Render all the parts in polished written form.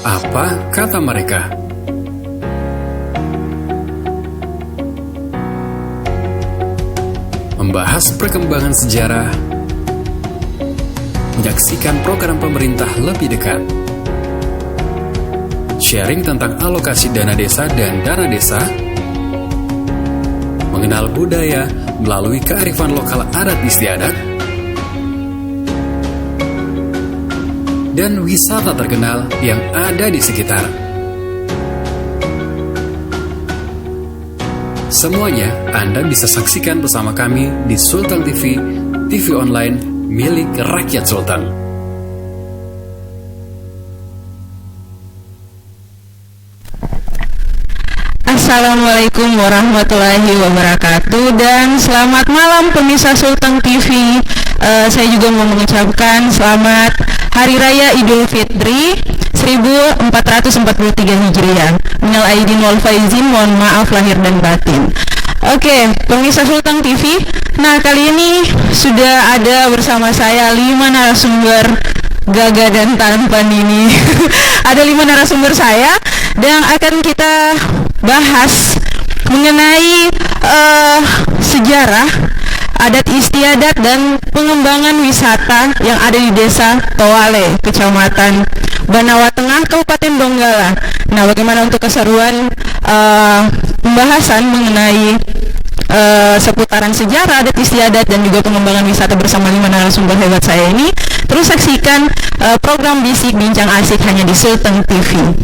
Apa kata mereka? Membahas perkembangan sejarah, menyaksikan program pemerintah lebih dekat, sharing tentang alokasi dana desa dan dana desa, mengenal budaya melalui kearifan lokal adat istiadat, dan wisata terkenal yang ada di sekitar. Semuanya Anda bisa saksikan bersama kami di Sultan TV, TV online milik rakyat Sultan. Assalamualaikum warahmatullahi wabarakatuh dan selamat malam pemirsa Sultan TV. Saya juga mau mengucapkan selamat Hari Raya Idul Fitri 1443 Hijriah. Minal aidin wal faizin, mohon maaf lahir dan batin. Oke, pemirsa Sultan TV. Nah, kali ini sudah ada bersama saya 5 narasumber gagah dan tampan ini. Ada 5 narasumber saya dan akan kita bahas mengenai sejarah, adat istiadat dan pengembangan wisata yang ada di Desa Toale, Kecamatan Banawa Tengah, Kabupaten Donggala. Nah, bagaimana untuk keseruan pembahasan mengenai seputaran sejarah, adat istiadat dan juga pengembangan wisata bersama 5 narasumber hebat saya ini? Terus saksikan program Bisik Bincang Asik hanya di Sultan TV.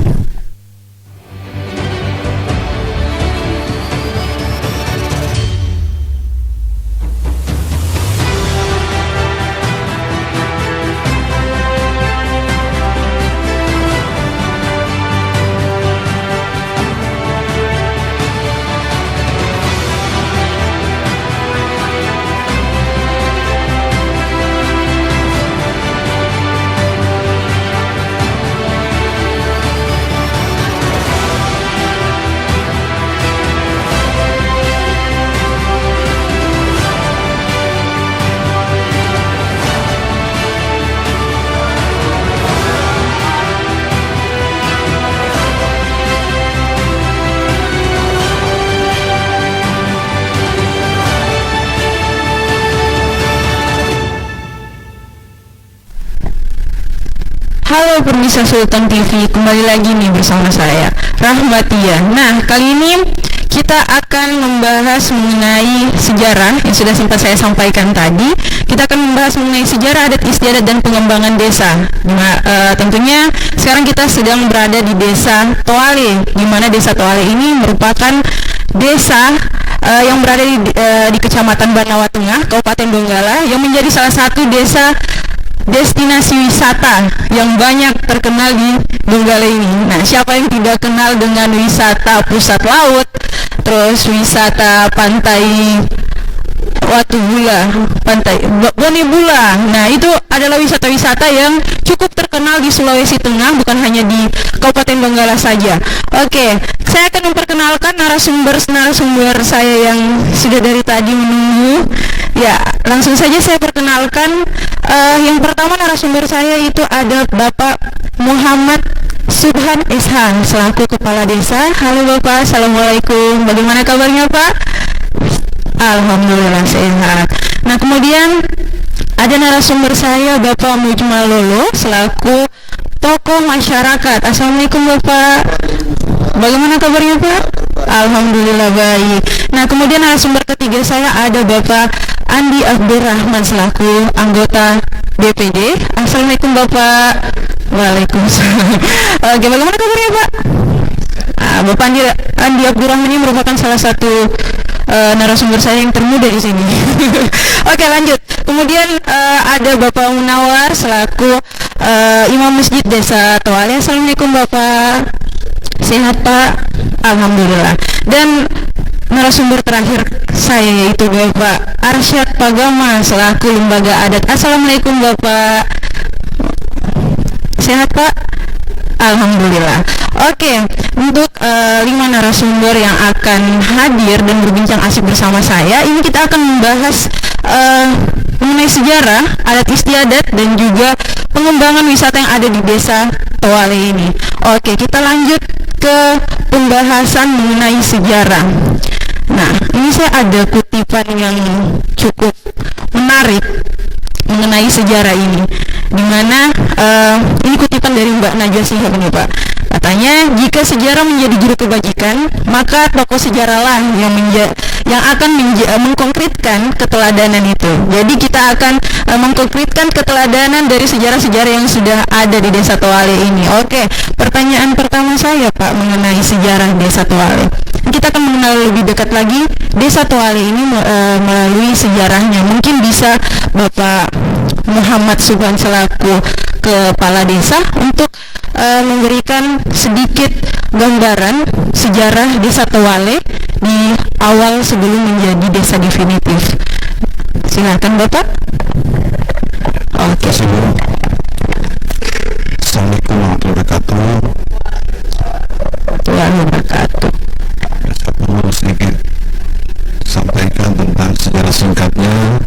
Halo pemirsa Sultan TV, kembali lagi nih bersama saya Rahmatia. Nah, kali ini kita akan membahas mengenai sejarah yang sudah sempat saya sampaikan tadi. Kita akan membahas mengenai sejarah, adat istiadat dan pengembangan desa. Tentunya sekarang kita sedang berada di Desa Toale, di mana Desa Toale ini merupakan desa yang berada di Kecamatan Banawa Tengah, Kabupaten Donggala, yang menjadi salah satu desa destinasi wisata yang banyak terkenal di Donggala ini. Nah, siapa yang tidak kenal dengan wisata pusat laut, terus wisata pantai Watu Bula, Pantai Bone Bula. Nah, itu adalah wisata-wisata yang cukup terkenal di Sulawesi Tengah, bukan hanya di Kabupaten Donggala saja. Oke, saya akan memperkenalkan narasumber saya yang sudah dari tadi menunggu. Ya, langsung saja saya perkenalkan. Yang pertama narasumber saya itu ada Bapak Muhammad Subhan Ishan selaku Kepala Desa. Halo Bapak, Assalamualaikum. Bagaimana kabarnya Pak? Alhamdulillah sehat. Nah, kemudian ada narasumber saya Bapak Mujmal Lolo selaku tokoh masyarakat. Assalamualaikum Bapak. Bagaimana kabarnya Pak? Alhamdulillah baik. Nah, kemudian narasumber ketiga saya ada Bapak Andi Abdurrahman selaku anggota DPD. Assalamualaikum Bapak. Waalaikumsalam. Oke, bagaimana kabarnya Pak? Bapak Andi Abdurrahman ini merupakan salah satu narasumber saya yang termuda di sini. Oke, lanjut. Kemudian ada Bapak Munawar selaku Imam Masjid Desa Toale. Assalamualaikum Bapak. Sehat Pak? Alhamdulillah. Dan narasumber terakhir saya yaitu Bapak Arsyad Pagama selaku Lembaga Adat. Assalamualaikum Bapak. Sehat Pak? Alhamdulillah. Oke, untuk 5 narasumber yang akan hadir dan berbincang asik bersama saya, ini kita akan membahas mengenai sejarah, adat istiadat, dan juga pengembangan wisata yang ada di Desa Toale ini. Oke, kita lanjut ke pembahasan mengenai sejarah. Nah, ini saya ada kutipan yang cukup menarik mengenai sejarah ini, dimana ini kutipan dari Mbak Najwa Shihab nih Pak. Katanya, jika sejarah menjadi guru kebajikan, maka tokoh sejarahlah yang akan mengkonkretkan keteladanan itu. Jadi kita akan mengkonkretkan keteladanan dari sejarah-sejarah yang sudah ada di Desa Toale ini. Oke, pertanyaan pertama saya Pak mengenai sejarah Desa Toale. Kita akan mengenal lebih dekat lagi Desa Toale ini melalui sejarahnya. Mungkin bisa Bapak Muhammad Subhan selaku Kepala Desa untuk memberikan sedikit gambaran sejarah Desa Toale di awal sebelum menjadi desa definitif. Silakan Bapak. Oke. Assalamualaikum warahmatullahi wabarakatuh. Warahmatullahi wabarakatuh. Saya perlu sedikit sampaikan tentang sejarah singkatnya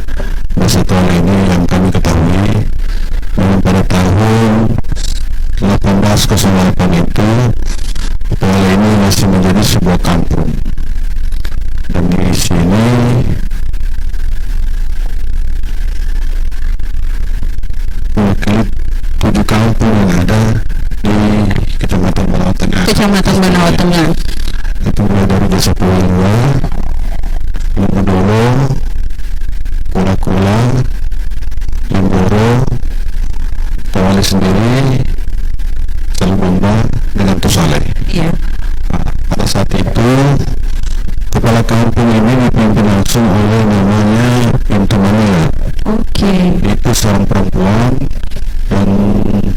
Desa Toale ini yang kami ketahui bahwa pada tahun 1808 itu Toale ini masih menjadi sebuah kampung, dan di sini mewakili 7 kampung yang ada di Kecamatan Banawa Tengah. Kecamatan Banawa Tengah. Itu mulai dari Desa Pulau Limbodolo, Kula-Kula, Limboro, Toale sendiri, Salubomba, dengan Tusale. Iya. Nah, pada saat itu kepala kampung ini dipimpin langsung oleh namanya Pintu Manila. Oke. Itu seorang perempuan yang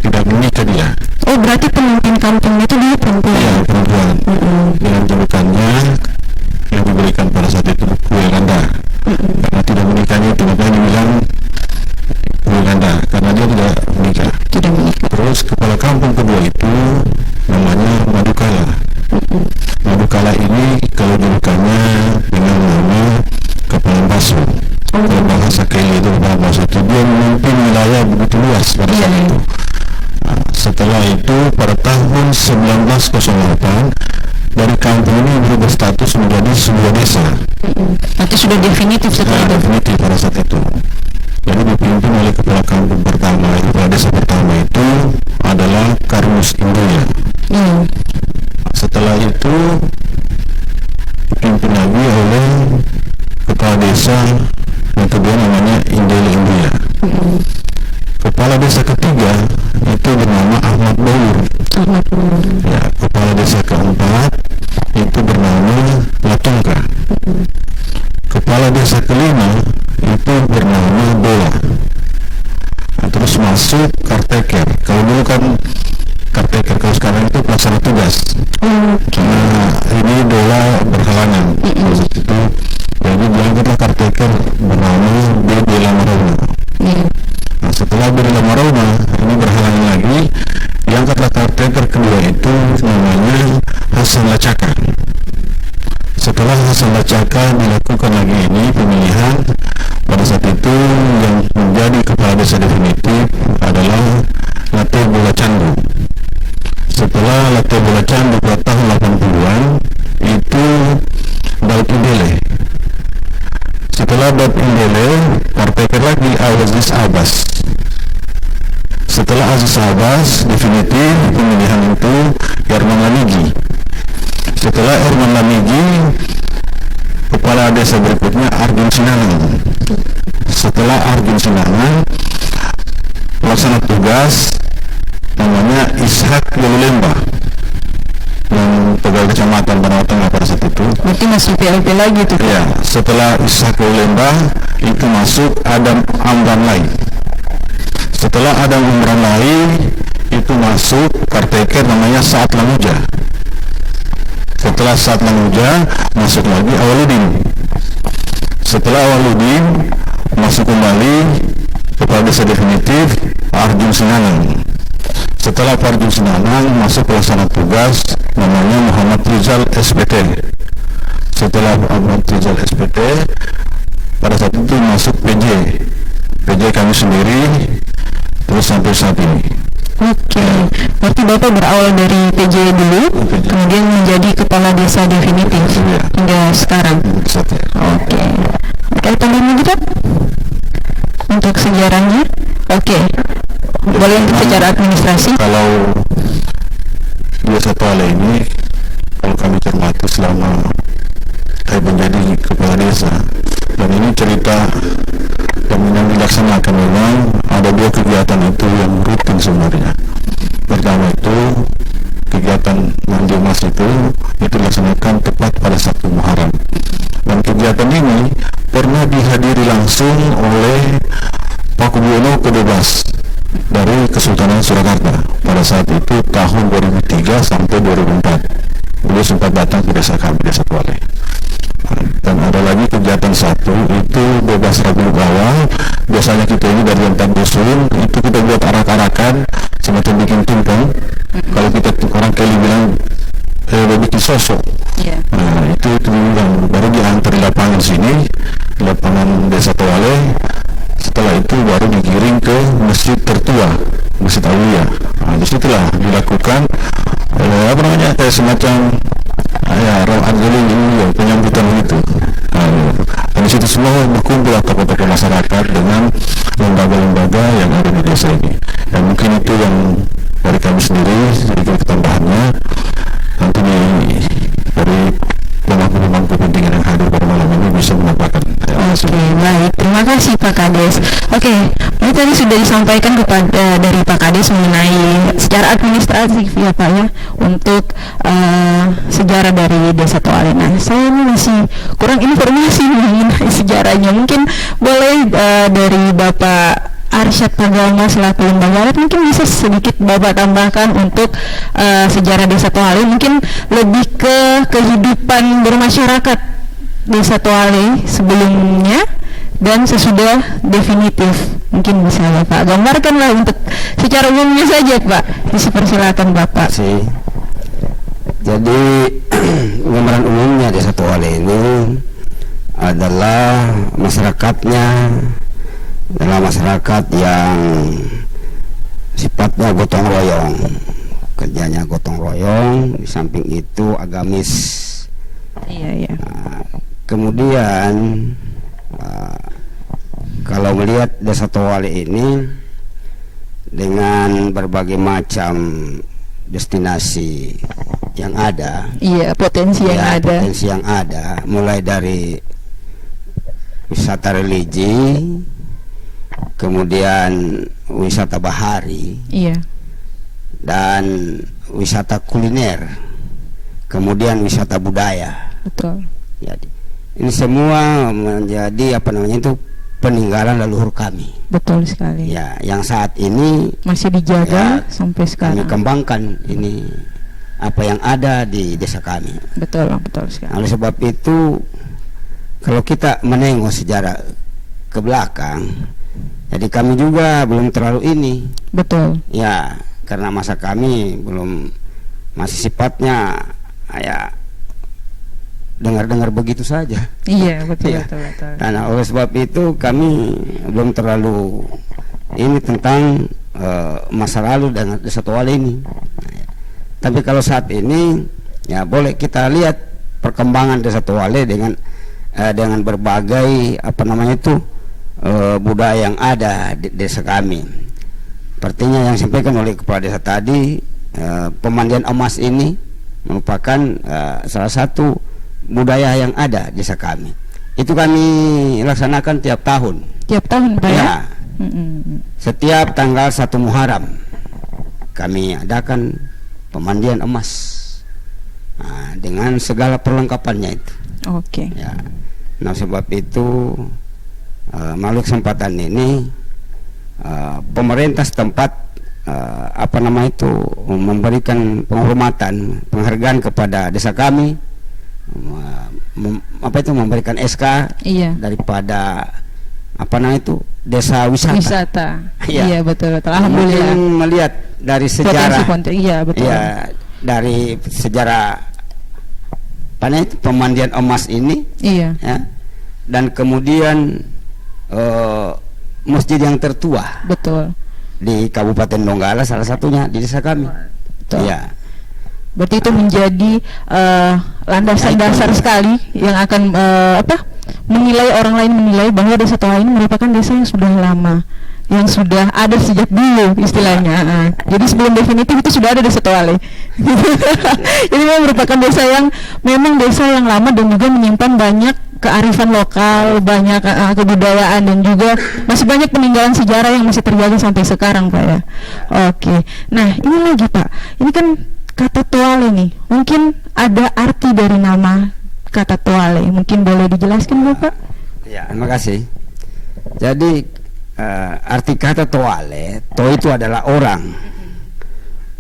tidak menikah dia. Oh, berarti pemimpin kampung itu dia perempuan. Iya, perempuan. Dengan julukannya yang diberikan pada saat itu Kue Ganda. Karena tidak menikahnya itu makanya dibilang Kue Ganda, karena dia tidak menikah. Tidak menikah. Terus kepala kampung kedua itu namanya Madukala. Madukala ini kalau julukannya dengan nama Kepala Basu. Kalau bahasa Keli itu Kepala Basu itu dia memimpin wilayah begitu luas pada saat itu. Nah, setelah itu pada tahun 1908 dari kampung ini berubah status menjadi sebuah desa. Nanti sudah definitif setelah itu. Definitif pada saat itu. Jadi dipimpin oleh kepala kampung pertama, kepala desa pertama itu adalah Karmus Indoya. Setelah itu dipimpin lagi oleh kepala desa yang kedua namanya Indeli Indoya. Kepala desa ketiga itu bernama Ahmad Baur. Ya, kepala desa keempat itu bernama Latungka. Kepala desa kelima itu bernama Bola. Nah, terus masuk Karteker. Kalau dulu kan Karteker, kalau sekarang itu pelaksana tugas. Nah, ini Bola berhalangan. Maksud itu, jadi diangkatlah Karteker Sambacaka dilakukan lagi ini pemilihan. Pada saat itu yang menjadi kepala desa definitif adalah Late Bola Candu. Setelah Late Bola Candu pada tahun 80-an itu Daud Indele. Setelah Daud Indele, partai lagi Aziz Abbas. Setelah Aziz Abbas definitif pemilihan itu Herman Lamigi. Setelah Herman Lamigi, kepala desa berikutnya Arjun Sinangan. Setelah Arjun Sinangan, pelaksana tugas namanya Ishak Yalulemba, yang pegawai kecamatan Banawa Tengah pada saat itu. Berarti masih PLP lagi tuh. Ya, setelah Ishak Yalulemba itu masuk Adam Amran Lai. Setelah Adam Amran Lai itu masuk parteker namanya Saat Lamuja. Setelah Saat Lamuja masuk lagi Awaludin. Setelah Awaludin masuk kembali kepala desa definitif Arjun Sinangan. Setelah Arjun Sinangan masuk pelaksana tugas namanya Muhammad Rizal SPT. Setelah Muhammad Rizal SPT pada saat itu masuk PJ kami sendiri terus sampai saat ini. Oke, berarti Bapak berawal dari PJ dulu, kemudian menjadi kepala desa definitif hingga sekarang. Oke, tambahan lagi Pak? Untuk sejarahnya? Oke, boleh untuk secara administrasi? Kalau Desa Toale ini, kalau kami cermati selama saya menjadi kepala desa, dan ini cerita yang dilaksanakan, memang ada dua kegiatan itu yang rutin sebenarnya. Pertama itu kegiatan mandi emas itu dilaksanakan tepat pada 1 Muharram, dan kegiatan ini pernah dihadiri langsung oleh Paku Buwono ke-12 dari Kesultanan Surakarta pada saat itu tahun 2003 sampai 2004. Beliau sempat datang ke desa kami, Desa Toale. Dan ada lagi kegiatan satu itu 12 Rabiul Awal. Biasanya kita ini dari antar dusun itu kita buat arak-arakan semacam bikin tumpeng. Kalau kita orang Keli bilang bikin sosok. Nah itu yang baru diantar di lapangan sini, di lapangan Desa Toale. Setelah itu baru digiring ke masjid tertua, Masjid Aulia. Nah, disitulah dilakukan kayak semacam Rawat Geli ini penyambutan itu. Dan disitu semua berkumpul tokoh-tokoh masyarakat dengan lembaga-lembaga yang ada di desa ini. Dan mungkin itu yang dari kami sendiri sedikit tambahannya. Nanti dari pemangku kepentingan yang hadir pada malam ini bisa menambahkan. Oke, baik. Terima kasih Pak Kades. Oke, ini tadi sudah disampaikan kepada dari Pak Kades mengenai secara administratif ya Pak ya, untuk sejarah dari Desa Toale. Nah, saya ini masih kurang informasi mengenai sejarahnya. Mungkin boleh dari Bapak Arsyad Pagama selaku lembaga adat mungkin bisa sedikit Bapak tambahkan untuk sejarah Desa Toale, mungkin lebih ke kehidupan bermasyarakat Desa Toale sebelumnya dan sesudah definitif. Mungkin bisa ya Pak gambarkanlah untuk secara umumnya saja Pak. Dipersilakan Bapak. Jadi gambaran umumnya Desa Toale ini adalah masyarakatnya adalah masyarakat yang sifatnya gotong royong, kerjanya gotong royong, di samping itu agamis. Iya. Kemudian kalau melihat Desa Toale ini dengan berbagai macam destinasi yang ada, potensi yang ada, mulai dari wisata religi, kemudian wisata bahari, dan wisata kuliner, kemudian wisata budaya. Betul. Jadi ini semua menjadi peninggalan leluhur kami. Betul sekali. Ya, yang saat ini masih dijaga sampai sekarang. Kami kembangkan ini apa yang ada di desa kami. Betul sekali. Oleh sebab itu, kalau kita menengok sejarah ke belakang, jadi kami juga belum terlalu ini. Betul. Ya, karena masa kami masih sifatnya dengar-dengar begitu saja. Iya, betul, Iya. betul. Nah, oleh sebab itu kami belum terlalu ini tentang masa lalu dengan Desa Toale ini. Tapi kalau saat ini ya boleh kita lihat perkembangan Desa Toale dengan berbagai budaya yang ada di desa kami. Sepertinya yang disampaikan oleh kepala desa tadi, pemandian emas ini merupakan salah satu budaya yang ada di desa kami. Itu kami laksanakan tiap tahun. Tiap tahun, Pak ya? Ya. Setiap tanggal 1 Muharram kami adakan pemandian emas. Nah, dengan segala perlengkapannya itu. Oke. Ya. Nah, sebab itu melalui kesempatan ini pemerintah setempat memberikan penghormatan, penghargaan kepada desa kami, memberikan SK Iya. daripada desa wisata. Iya, betul. Alhamdulillah. Mungkin melihat dari sejarah, Iya, betul. ya, dari sejarah pemandian emas ini, Iya. ya, dan kemudian masjid yang tertua Betul. di Kabupaten Donggala, salah satunya di desa kami. Betul. Ya, Berarti itu menjadi landasan dasar sekali yang akan orang lain menilai bahwa Desa Toale ini merupakan desa yang sudah lama, yang sudah ada sejak dulu istilahnya. Jadi sebelum definitif itu sudah ada Desa Toale. Jadi memang merupakan desa yang lama dan juga menyimpan banyak kearifan lokal, banyak kebudayaan, dan juga masih banyak peninggalan sejarah yang masih terjaga sampai sekarang, Pak ya. Oke. Nah, ini lagi, Pak. Ini kan kata Toale nih. Mungkin ada arti dari nama kata Toale. Mungkin boleh dijelaskan, Bapak? ya, terima kasih. Jadi arti kata Toale, To itu adalah orang,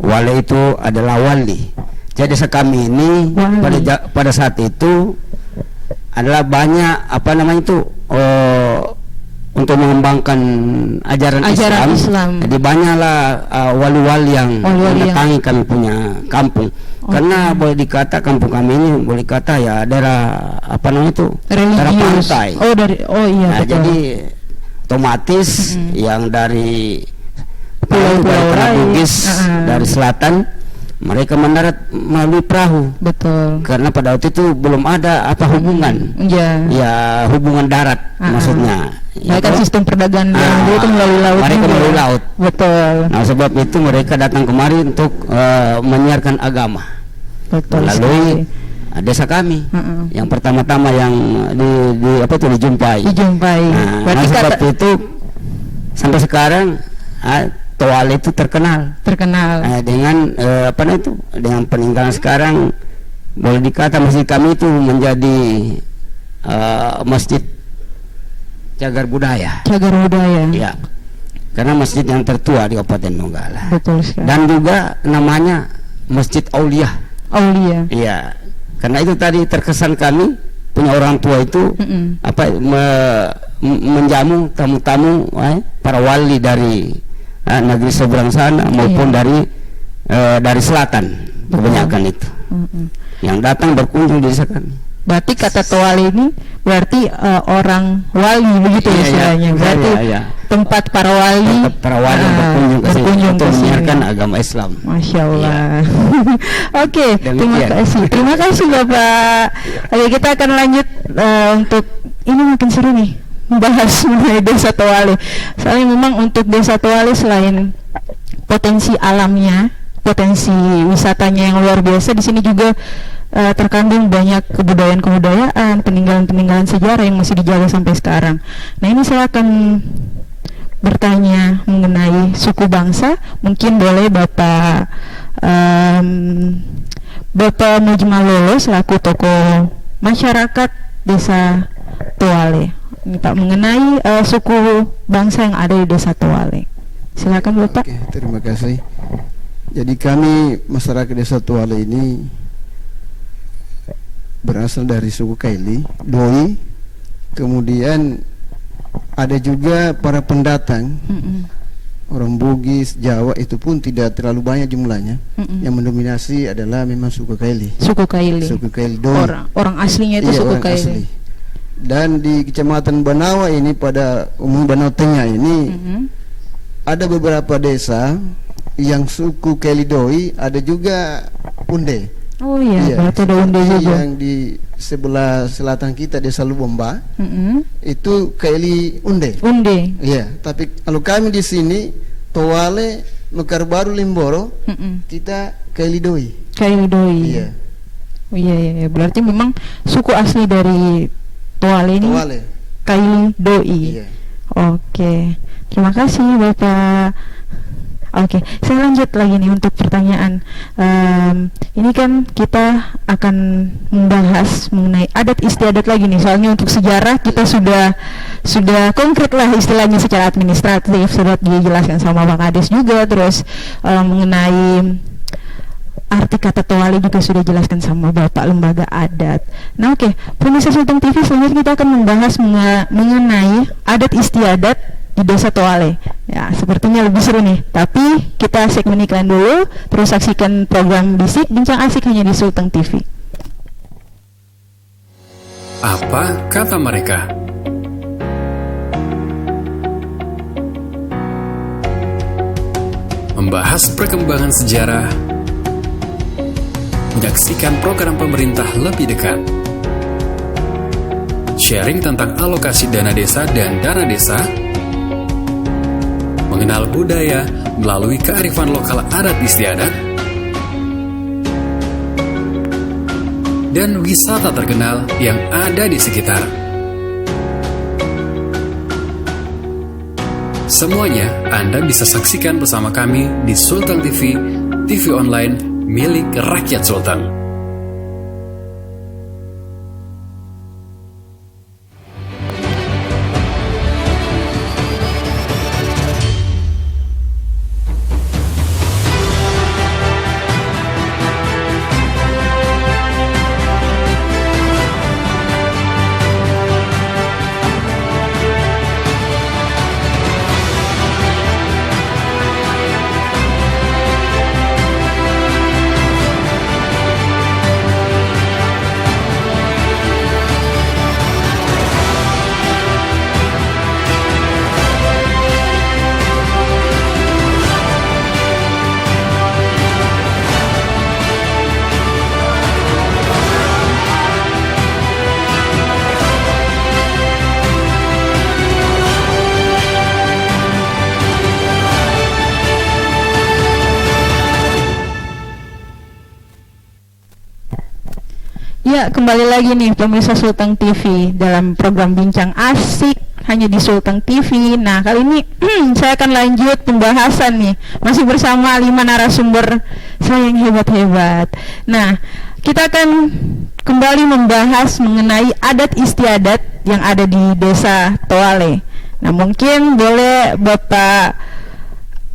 Wale itu adalah wali. Jadi desa kami ini pada saat itu adalah banyak untuk mengembangkan ajaran Islam. Jadi banyaklah wali-wali yang mendatangi kami punya kampung. Karena boleh dikata kampung kami ini boleh kata ya daerah daerah pantai. Nah, jadi otomatis yang dari pulau-pulau Bugis dari selatan mereka mendarat melalui perahu. Betul. Karena pada waktu itu belum ada hubungan. Ya, hubungan darat maksudnya. Mereka sistem perdagangan itu melalui laut. Mereka melalui laut. Betul. Nah, sebab itu mereka datang kemari untuk menyiarkan agama. Betul. Melalui desa kami. Yang pertama-tama yang dijumpai. Nah, sebab itu sampai sekarang Toale itu terkenal dengan dengan peninggalan sekarang. Boleh dikata masjid kami itu menjadi masjid cagar budaya. Ya, karena masjid yang tertua di Kabupaten Donggala. Betul sekali. Dan juga namanya Masjid Aulia. Iya, karena itu tadi terkesan kami punya orang tua itu menjamu tamu-tamu para wali dari negeri seberang sana maupun dari selatan. Kebanyakan itu yang datang berkunjung di desa kami. Berarti kata Toale ini berarti orang wali begitu istilahnya. Berarti tempat para wali berkunjung untuk menyiarkan agama Islam. Masya Allah. Oke, terima kasih Bapak. Oke, kita akan lanjut untuk ini makin seru nih, membahas mengenai Desa Toale. Soalnya memang untuk Desa Toale selain potensi alamnya, potensi wisatanya yang luar biasa, di sini juga terkandung banyak kebudayaan-kebudayaan, peninggalan-peninggalan sejarah yang masih dijaga sampai sekarang. Nah, ini saya akan bertanya mengenai suku bangsa. Mungkin boleh Bapak Mujmalolo selaku tokoh masyarakat Desa Toale, Pak, mengenai suku bangsa yang ada di Desa Toale. Silakan Bapak. Oke, terima kasih. Jadi kami masyarakat Desa Toale ini berasal dari suku Kaili, Doi, kemudian ada juga para pendatang orang Bugis, Jawa itu pun tidak terlalu banyak jumlahnya. Yang mendominasi adalah memang suku Kaili. Suku Kaili. Suku Kaili Doi. Orang aslinya itu Iya, suku orang Kaili. asli. Dan di Kecamatan Banawa ini, pada umum Banawa Tengah ini, ada beberapa desa yang suku Kaili Doi, ada juga Unde. Oh iya, berarti ada Unde juga. Yang di sebelah selatan kita, Desa Lubomba, itu Kaili Unde. Unde. Iya, tapi kalau kami di sini Toale, Mekar Baru, Limboro, kita Kaili Doi. Kaili Doi. Iya. Oh, iya, berarti memang suku asli dari Toale ini Kaili Doi. Iya. Oke, terima kasih Bapak. Oke, saya lanjut lagi nih untuk pertanyaan. Ini kan kita akan membahas mengenai adat istiadat lagi nih. Soalnya untuk sejarah kita sudah konkret lah istilahnya secara administratif, sudah dijelaskan sama Bang Ades juga. Terus mengenai arti kata Toale juga sudah dijelaskan sama Bapak lembaga adat. Nah oke, Pemirsa Sultan TV, selanjutnya kita akan membahas mengenai adat istiadat di Desa Toale. Ya, sepertinya lebih seru nih. Tapi kita segmen iklan dulu, terus saksikan program Bisik Bincang Asik hanya di Sultan TV. Apa kata mereka? Membahas perkembangan sejarah, menyaksikan program pemerintah lebih dekat, sharing tentang alokasi dana desa dan dana desa, mengenal budaya melalui kearifan lokal adat istiadat, dan wisata terkenal yang ada di sekitar. Semuanya Anda bisa saksikan bersama kami di Sultan TV, TV online milik rakyat Sultan. Ya, kembali lagi nih pemirsa Sultan TV dalam program Bincang Asik hanya di Sultan TV. Nah, kali ini saya akan lanjut pembahasan nih, masih bersama 5 narasumber saya yang hebat-hebat. Nah, kita akan kembali membahas mengenai adat istiadat yang ada di Desa Toale. Nah, mungkin boleh Bapak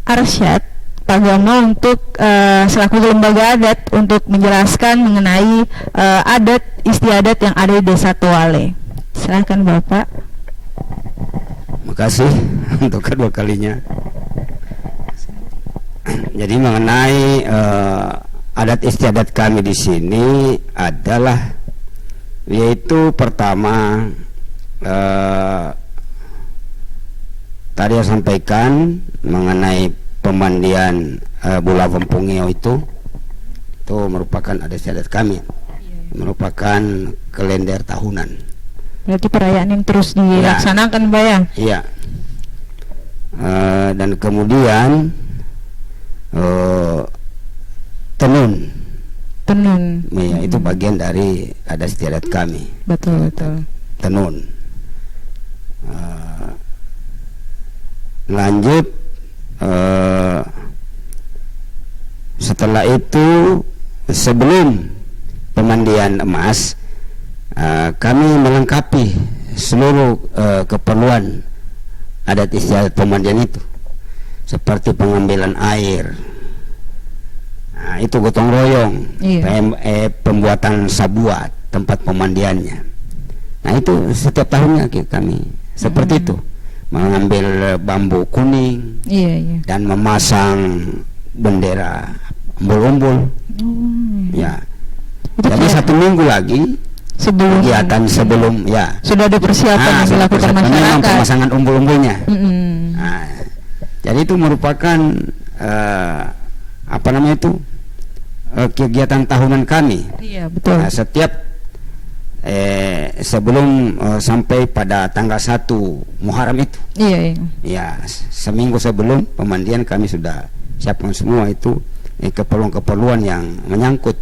Arsyad Pak Gama untuk selaku lembaga adat untuk menjelaskan mengenai adat istiadat yang ada di Desa Toale. Silakan Bapak. Makasih untuk kedua kalinya. Jadi mengenai adat istiadat kami di sini adalah yaitu pertama tadi saya sampaikan mengenai pemandian bola Pempungeo itu merupakan adat istiadat kami, merupakan kalender tahunan. Berarti perayaan yang terus dilaksanakan, Pak ya? Iya. Dan kemudian tenun. Ya, itu bagian dari adat istiadat kami. Betul. Tenun. Lanjut. Setelah itu sebelum pemandian emas kami melengkapi seluruh keperluan adat istiadat pemandian itu, seperti pengambilan air, itu gotong royong, pembuatan sabuat tempat pemandiannya. Nah itu setiap tahunnya kami seperti itu. mengambil bambu kuning, dan memasang bendera umbul-umbul. Ya. Jadi 1 minggu lagi kegiatan sebelum ya sudah ada persiapan yang dilakukan masyarakat. Pemasangan umbul-umbulnya. Nah, jadi itu merupakan apa namanya itu kegiatan tahunan kami. Iya, betul. Nah, setiap sebelum sampai pada tanggal 1 Muharram itu. Iya. Ya, seminggu sebelum pemandian kami sudah siapkan semua itu keperluan-keperluan yang menyangkut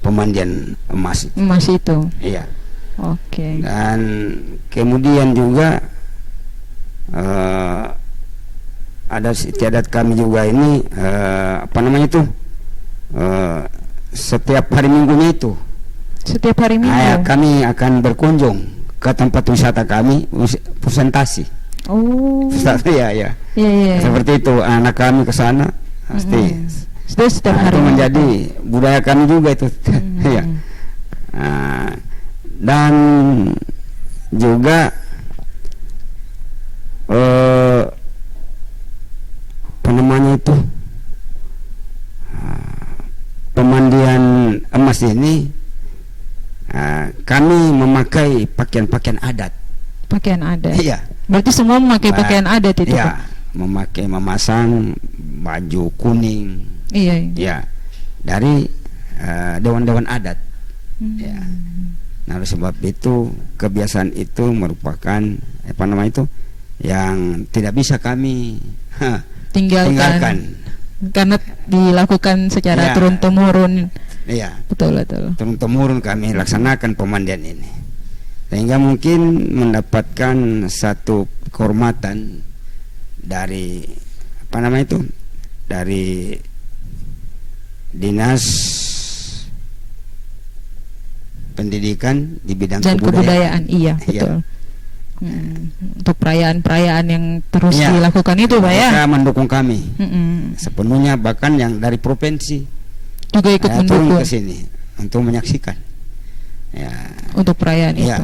pemandian emas itu. Emas itu. Iya. Oke. Dan kemudian juga ada istiadat kami juga ini apa namanya itu setiap hari minggunya itu. Setiap hari minggu. Kami akan berkunjung ke tempat wisata kami, presentasi. Oh. Ya. Iya. Seperti itu, anak kami ke sana pasti. Setiap hari itu menjadi budaya kami juga itu. Ya. Dan juga apa namanya itu pemandian emas ini kami memakai pakaian-pakaian adat. Pakaian adat. Iya. Berarti semua memakai pakaian adat itu. Iya. Memasang baju kuning. Iya. Ya. Dari dewan-dewan adat. Ya. Nah, oleh sebab itu kebiasaan itu merupakan apa namanya itu yang tidak bisa kami tinggalkan. Karena dilakukan secara turun-temurun. Iya. Betul. Turun-temurun kami laksanakan pemandian ini. Sehingga mungkin mendapatkan satu kehormatan dari apa namanya itu? Dari Dinas Pendidikan di bidang kebudayaan. Iya, betul. Untuk perayaan-perayaan yang terus dilakukan itu, Pak ya. Mereka mendukung kami sepenuhnya, bahkan yang dari provinsi juga ikut mendukung ke sini untuk menyaksikan. Ya. Untuk perayaan itu.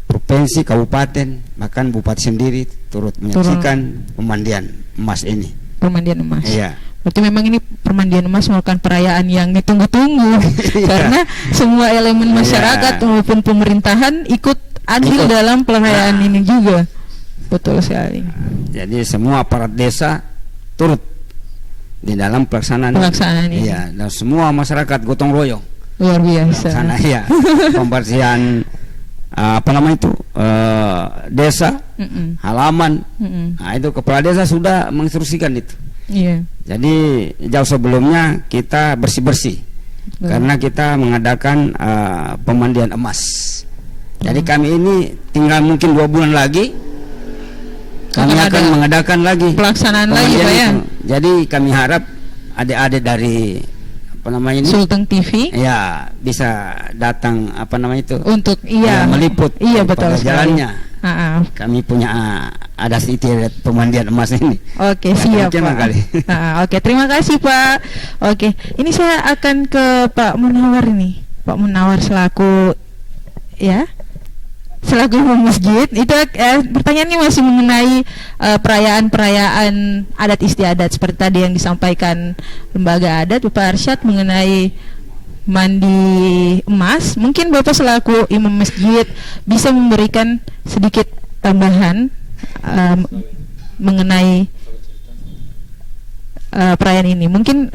Provinsi, kabupaten, bahkan bupati sendiri turut menyaksikan pemandian emas ini. Pemandian emas. Iya. Berarti memang ini permandian emas merupakan perayaan yang ditunggu-tunggu karena semua elemen masyarakat maupun pemerintahan ikut andil dalam perayaan ini juga. Betul sekali. Jadi semua aparat desa turut di dalam pelaksanaan ini. Iya, dan semua masyarakat gotong royong. Luar biasa. Sana ya, pembersihan apa namanya itu desa, halaman. Nah, itu kepala desa sudah menginstruksikan itu. Iya. Jadi jauh sebelumnya kita bersih-bersih karena kita mengadakan pemandian emas. Jadi kami ini tinggal mungkin 2 bulan lagi kami akan mengadakan lagi pelaksanaan lagi, Pak ya. Jadi kami harap adik-adik dari apa namanya ini Sultan TV ya bisa datang apa namanya itu untuk meliput betul jalannya. Kami punya ada sedikit pemandian emas ini. Oke, siap Pak. Oke, terima kasih Pak. Oke, ini saya akan ke Pak Munawar ini. Pak Munawar selaku imam masjid. Itu pertanyaannya masih mengenai perayaan-perayaan adat istiadat seperti tadi yang disampaikan lembaga adat Bapak Arsyad mengenai mandi emas. Mungkin Bapak selaku imam masjid bisa memberikan sedikit tambahan mengenai perayaan ini. Mungkin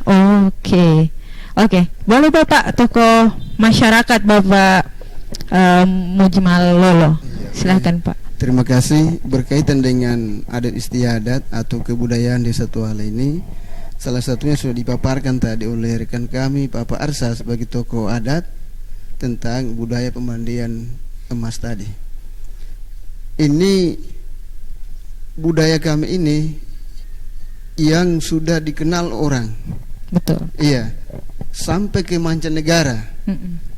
Oke. Boleh Bapak tokoh masyarakat Bapak Mujmal Lolo. Silakan Pak. Terima kasih. Berkaitan dengan adat istiadat atau kebudayaan Desa Tuala ini, salah satunya sudah dipaparkan tadi oleh rekan kami Pak Arsa sebagai tokoh adat tentang budaya pemandian emas tadi. Ini budaya kami ini yang sudah dikenal orang. Betul. Iya. Sampai ke mancanegara.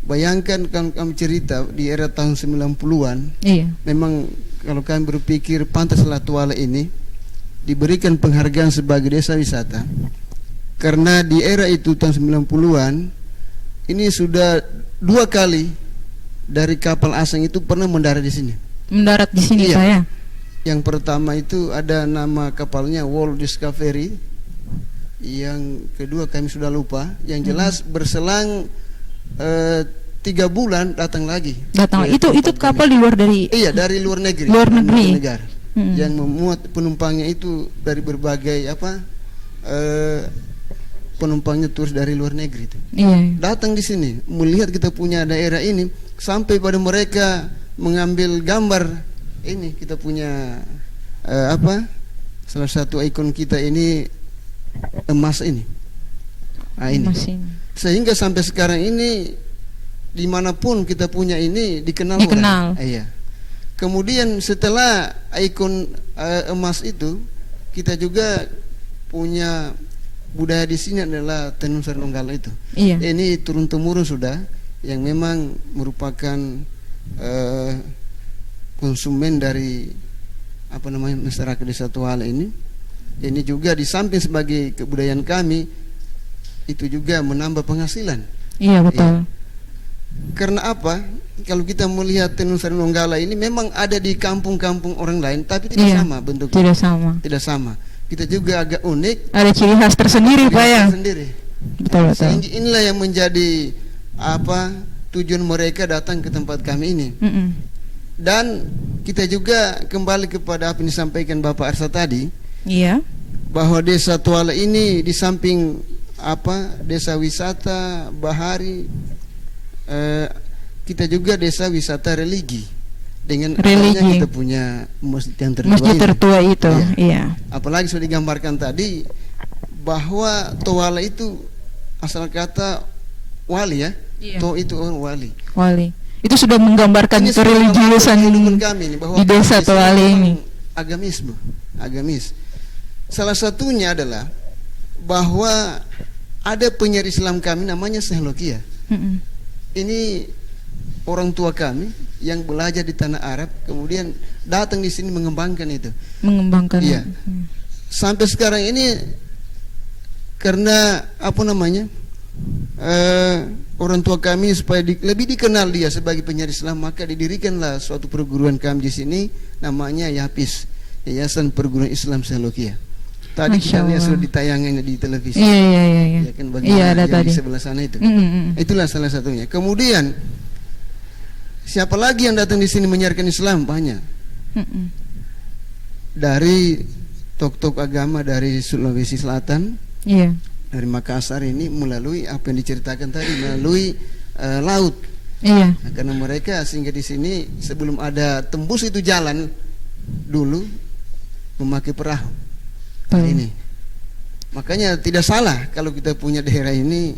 Bayangkan kami cerita di era tahun 90-an. Iya. Memang kalau kami berpikir pantaslah Tuala ini diberikan penghargaan sebagai desa wisata. Karena di era itu tahun 90-an ini sudah 2 kali dari kapal asing itu pernah mendarat di sini. mendarat di sini Iya. Pak ya. Yang pertama itu ada nama kapalnya World Discovery. Yang kedua kami sudah lupa. Yang jelas berselang 3 bulan datang lagi. Datang. Itu kapal di luar dari Iya, dari luar negeri. Luar negeri. Negara. Yang memuat penumpangnya itu dari berbagai penumpangnya turis dari luar negeri itu. Iya. Datang di sini melihat kita punya daerah ini, sampai pada mereka mengambil gambar ini. Kita punya salah satu ikon kita ini emas ini. Nah, ini. Sehingga sampai sekarang ini dimanapun kita punya ini dikenal. Orang. Iya. Kemudian setelah ikon emas itu, kita juga punya budaya di sini adalah tenun sari Donggala itu. Iya. Ini turun temurun sudah, yang memang merupakan konsumen dari masyarakat Desa Tuale ini. Ini juga di samping sebagai kebudayaan kami, itu juga menambah penghasilan. Iya, betul. Ya. Karena apa? Kalau kita melihat tenun sari Donggala ini memang ada di kampung-kampung orang lain, tapi tidak sama bentuknya. Tidak sama. Kita juga agak unik. Ada ciri khas tersendiri, Pak ya. Betul. Sehingga inilah yang menjadi tujuan mereka datang ke tempat kami ini. Dan kita juga kembali kepada apa yang disampaikan Bapak Arsa tadi. Iya. Bahwa Desa Tuale ini di samping desa wisata bahari, kita juga desa wisata religi. Dengan adanya kita punya masjid tertua itu. Iya. Apalagi sudah digambarkan tadi bahwa Tuale itu asal kata wali ya. Iya. To itu orang wali. Itu sudah menggambarkan kereligiusan kami ini, bahwa di Desa Tuale ini. Agamis. Salah satunya adalah bahwa ada penyair Islam kami namanya Syekh Lokia. Ini orang tua kami yang belajar di tanah Arab, kemudian datang di sini mengembangkan itu. Iya. Sampai sekarang ini karena orang tua kami supaya lebih dikenal dia sebagai penyair Islam, maka didirikanlah suatu perguruan kami di sini namanya YAPIS, Yayasan Perguruan Islam Syekh Lokia. Tadi kita lihat sudah ditayangannya di televisi. Iya. Ya kan, bagian di sebelah sana itu. Itulah salah satunya. Kemudian siapa lagi yang datang di sini menyiarkan Islam? Banyak. Dari tok-tok agama dari Sulawesi Selatan. Iya. Dari Makassar ini melalui apa yang diceritakan tadi, melalui laut. Iya. Nah, karena mereka sehingga di sini sebelum ada tembus itu jalan dulu memakai perahu. Nah, ini. Makanya tidak salah kalau kita punya daerah ini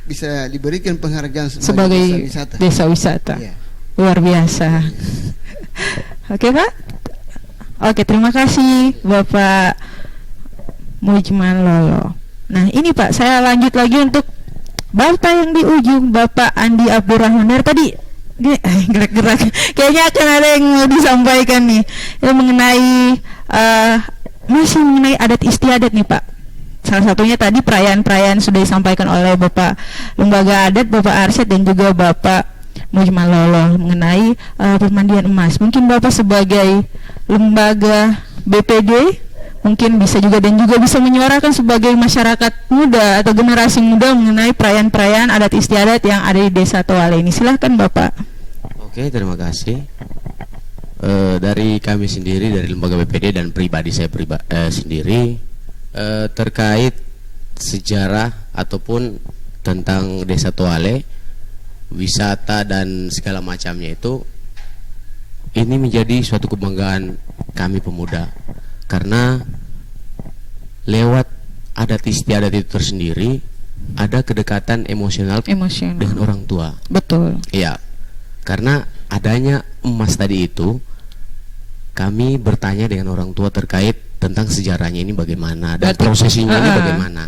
bisa diberikan penghargaan sebagai desa wisata. Iya. Luar biasa. Oke, Pak. Oke, terima kasih Bapak Mujman Lolo. Nah, ini Pak, saya lanjut lagi untuk Bapak yang di ujung, Bapak Andi Abdurrahman. Dari tadi gerak-gerak. Kayaknya akan ada yang mau disampaikan nih, yang mengenai masih mengenai adat istiadat nih Pak. Salah satunya tadi perayaan-perayaan sudah disampaikan oleh Bapak Lembaga Adat, Bapak Arsyad, dan juga Bapak Mujman Lolo mengenai pemandian emas. Mungkin Bapak sebagai lembaga BPD mungkin bisa juga dan juga bisa menyuarakan sebagai masyarakat muda atau generasi muda mengenai perayaan-perayaan adat istiadat yang ada di Desa Tuale ini. Silahkan Bapak. Oke, terima kasih. Dari kami sendiri, dari lembaga BPD dan pribadi saya sendiri, terkait sejarah ataupun tentang Desa Tuale, wisata dan segala macamnya itu, ini menjadi suatu kebanggaan kami pemuda, karena lewat adat istiadat itu tersendiri ada kedekatan emosional dengan orang tua. Betul. Iya, karena adanya emas tadi itu, kami bertanya dengan orang tua terkait tentang sejarahnya ini bagaimana dan prosesinya ini bagaimana.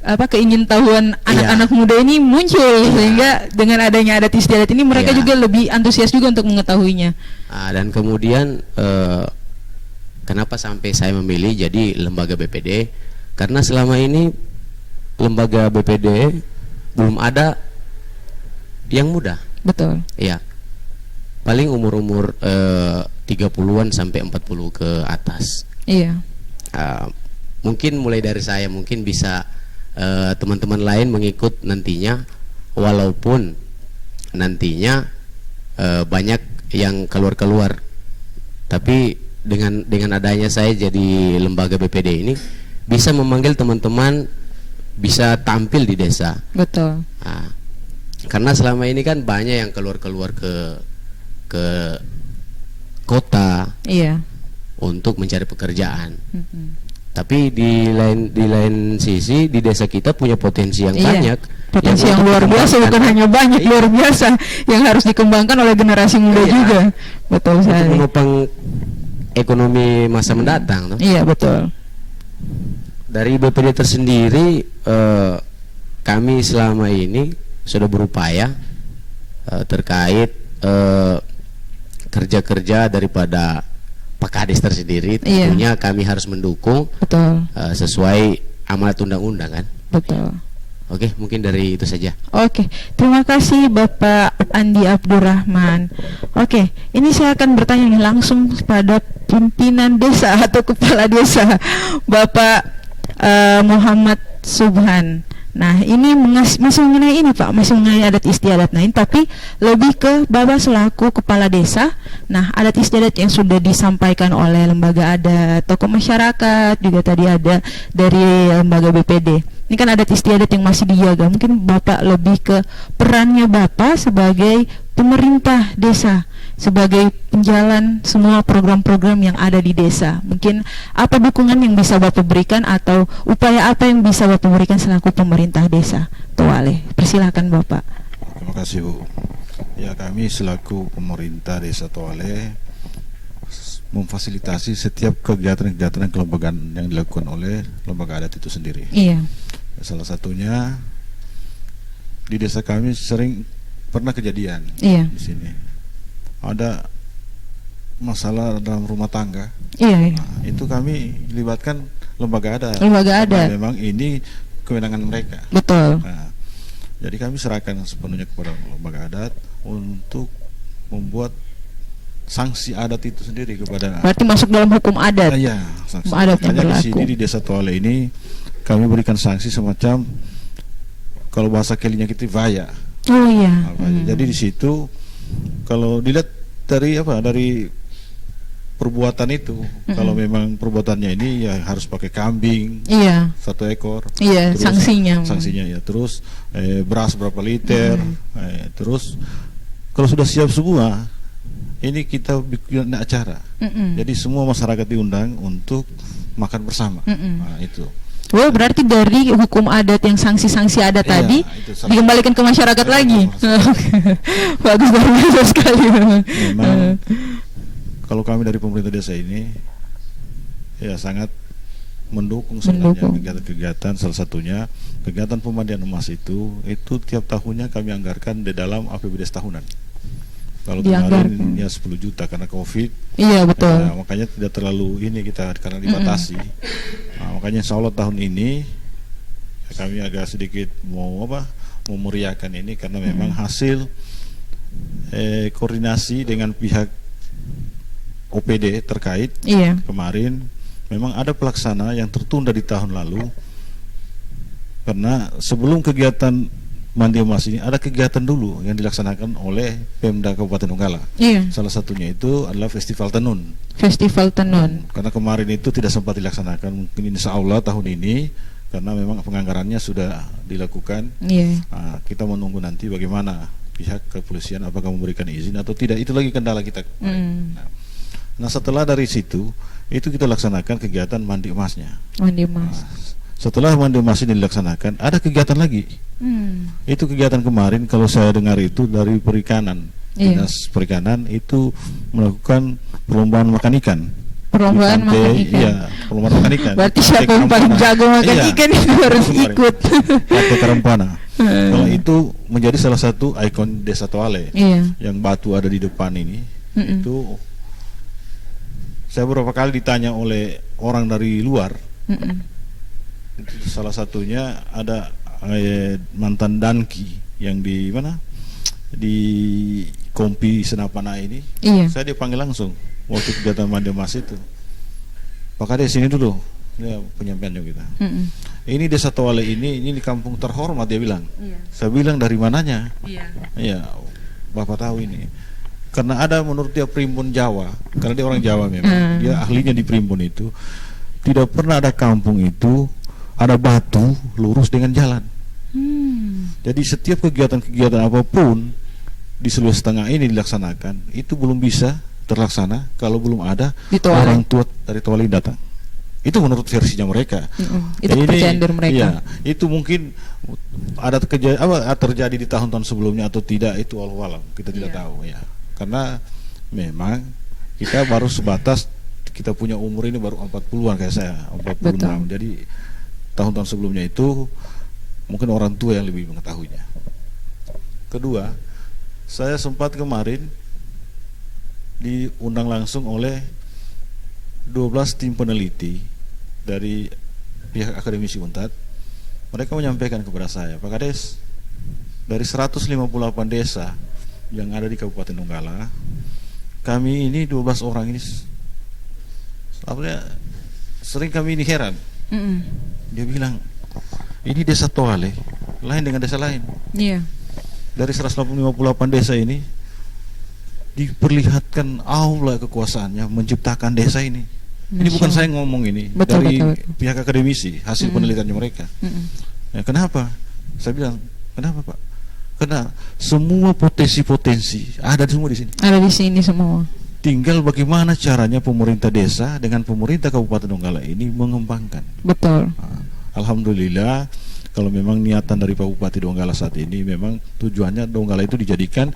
Keingintahuan anak-anak muda ini muncul, sehingga dengan adanya adat istiadat ini mereka juga lebih antusias juga untuk mengetahuinya. Dan kemudian kenapa sampai saya memilih jadi lembaga BPD? Karena selama ini lembaga BPD belum ada yang muda. Betul. Iya. Paling umur-umur 30-an sampai 40 ke atas. Iya. Mungkin mulai dari saya, mungkin bisa teman-teman lain mengikut nantinya, walaupun nantinya banyak yang keluar-keluar, tapi dengan adanya saya jadi lembaga BPD ini bisa memanggil teman-teman bisa tampil di desa. Betul. Karena selama ini kan banyak yang keluar-keluar ke kota, iya, untuk mencari pekerjaan. Tapi di lain sisi di desa kita punya potensi yang banyak, potensi yang luar biasa, bukan hanya banyak, luar biasa yang harus dikembangkan oleh generasi muda juga. Betul sekali. Untuk menopang ekonomi masa mendatang. Iya, betul. Dari BPD tersendiri, kami selama ini sudah berupaya terkait kerja-kerja daripada Pak Kades tersendiri. Tentunya kami harus mendukung. Betul. Sesuai amanat undang-undang kan. Betul. Oke, mungkin dari itu saja. Oke, terima kasih Bapak Andi Abdurrahman. Oke, ini saya akan bertanya nih langsung pada pimpinan desa atau kepala desa, Bapak Muhammad Subhan. Nah, ini masih mengenai ini Pak, masih mengenai adat istiadat lain, tapi lebih ke Bapak selaku kepala desa. Nah, adat istiadat yang sudah disampaikan oleh lembaga adat, tokoh masyarakat, juga tadi ada dari lembaga BPD. Ini kan adat istiadat yang masih dijaga. Mungkin Bapak lebih ke perannya Bapak sebagai pemerintah desa, sebagai penjalan semua program-program yang ada di desa. Mungkin apa dukungan yang bisa Bapak berikan atau upaya apa yang bisa Bapak berikan selaku pemerintah desa Toale. Persilakan Bapak. Terima kasih Bu. Ya, kami selaku pemerintah desa Toale memfasilitasi setiap kegiatan-kegiatan kelembagaan yang dilakukan oleh lembaga adat itu sendiri. Iya. Salah satunya di desa kami pernah kejadian. Iya. Di sini ada masalah dalam rumah tangga. Iya. Nah, itu kami libatkan lembaga adat. Lembaga adat. Memang ini kewenangan mereka. Betul. Nah, jadi kami serahkan sepenuhnya kepada lembaga adat untuk membuat sanksi adat itu sendiri kepada. Berarti masuk dalam hukum adat. Iya, sanksi. Hukum adat yang berlaku. Di sini di desa Toale ini kami berikan sanksi semacam, kalau bahasa kelinya kita vaya. Oh iya. Jadi di situ kalau dilihat dari perbuatan itu, kalau memang perbuatannya ini ya harus pakai kambing, iya, 1 ekor, iya, terus, sanksinya ya, terus beras berapa liter, terus kalau sudah siap semua, ini kita bikin acara, jadi semua masyarakat diundang untuk makan bersama. Nah, itu. Oh, berarti dari hukum adat yang sanksi-sanksi adat tadi dikembalikan ke masyarakat lagi. Bagus, luar biasa sekali memang. Kalau kami dari pemerintah desa ini ya sangat mendukung sebenarnya kegiatan-kegiatan, salah satunya kegiatan pemandian emas itu tiap tahunnya kami anggarkan di dalam APBD tahunan. Kalau kemarin ya 10 juta karena COVID. Iya, betul. Makanya tidak terlalu ini kita karena dibatasi. Nah, makanya insya Allah tahun ini ya kami agak sedikit mau meriahkan ini karena memang hasil koordinasi dengan pihak OPD terkait. Iya. Kemarin memang ada pelaksana yang tertunda di tahun lalu karena sebelum kegiatan mandi emas ini ada kegiatan dulu yang dilaksanakan oleh Pemda Kabupaten Donggala. Iya. Salah satunya itu adalah Festival Tenun. Festival Tenun. Karena kemarin itu tidak sempat dilaksanakan, mungkin insya Allah tahun ini karena memang penganggarannya sudah dilakukan. Iya. Nah, kita menunggu nanti bagaimana pihak kepolisian apakah memberikan izin atau tidak. Itu lagi kendala kita. Nah, setelah dari situ itu kita laksanakan kegiatan mandi emasnya. Mandi emas. Nah, setelah mandi emas ini dilaksanakan, ada kegiatan lagi. Itu kegiatan kemarin kalau saya dengar itu dari perikanan, Dinas Perikanan itu melakukan perlombaan makan ikan. Perlombaan makan ikan. Iya, perlombaan makan ikan. Berarti siapa yang paling jago makan ikan itu harus ikut. Pakai Karampana. Kalau itu menjadi salah satu ikon desa Toale. Yang batu ada di depan ini. Itu saya beberapa kali ditanya oleh orang dari luar. Itu salah satunya ada mantan Danki yang di mana di Kompi Senapana ini. Saya dipanggil langsung waktu kegiatan mandi emas itu. Pak Kades sini dulu, ya penyampaiannya kita. Ini desa Towale ini di kampung terhormat dia bilang. Saya bilang dari mananya? Iya, Bapak tahu ini. Karena ada menurut dia primbon Jawa, karena dia orang Jawa memang, dia ahlinya di primbon itu. Tidak pernah ada kampung itu ada batu lurus dengan jalan. Jadi setiap kegiatan-kegiatan apapun di Sulawesi Tengah ini dilaksanakan, itu belum bisa terlaksana kalau belum ada orang tua dari Towale datang. Itu menurut versinya mereka. Itu kepercayaan dari mereka. Iya, itu mungkin ada terjadi di tahun-tahun sebelumnya atau tidak, itu walau kita tidak tahu ya. Karena memang kita baru sebatas, kita punya umur ini baru 40-an kayak saya, 46. Betul. Jadi tahun-tahun sebelumnya itu mungkin orang tua yang lebih mengetahuinya. Kedua, saya sempat kemarin diundang langsung oleh 12 tim peneliti dari pihak akademisi UNTAD. Mereka menyampaikan kepada saya, Pak Kades, dari 158 desa yang ada di Kabupaten Donggala, kami ini 12 orang ini sering kami ini heran. Dia bilang, ini desa Towale lain dengan desa lain. Dari 158 desa ini diperlihatkan aula kekuasaannya menciptakan desa ini. Ini bukan saya ngomong ini, dari pihak akademisi, hasil penelitiannya mereka. Ya, kenapa? Saya bilang, kenapa Pak? Karena semua potensi-potensi ada semua di sini. Ada di sini semua. Tinggal bagaimana caranya pemerintah desa dengan pemerintah Kabupaten Donggala ini mengembangkan. Betul. Nah, alhamdulillah, kalau memang niatan dari Pak Bupati Donggala saat ini memang tujuannya Donggala itu dijadikan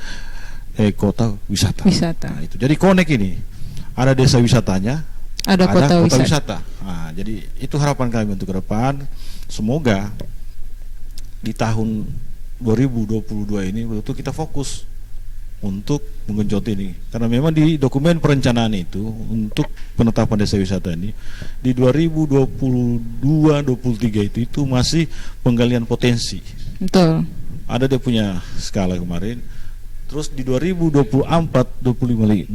kota wisata. Nah, itu. Jadi connect ini. Ada desa wisatanya, ada kota wisata. Nah, jadi itu harapan kami untuk ke depan. Semoga di tahun 2022 ini betul kita fokus untuk menggenjot ini. Karena memang di dokumen perencanaan itu untuk penetapan desa wisata ini di 2022-23 itu masih penggalian potensi. Betul. Ada dia punya skala kemarin. Terus di 2024-2025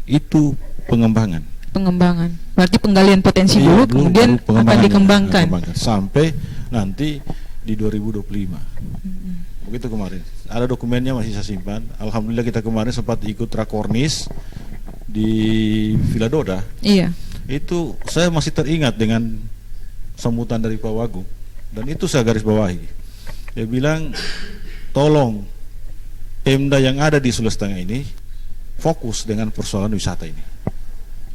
itu pengembangan. Berarti penggalian potensi dulu, kemudian akan dikembangkan sampai nanti di 2025. Begitu kemarin. Ada dokumennya masih saya simpan. Alhamdulillah kita kemarin sempat ikut rakornis di Villa Doda. Iya. Itu saya masih teringat dengan sambutan dari Pak Wagub, dan itu saya garis bawahi. Dia bilang, tolong Pemda yang ada di Sulawesi Tengah ini fokus dengan persoalan wisata ini.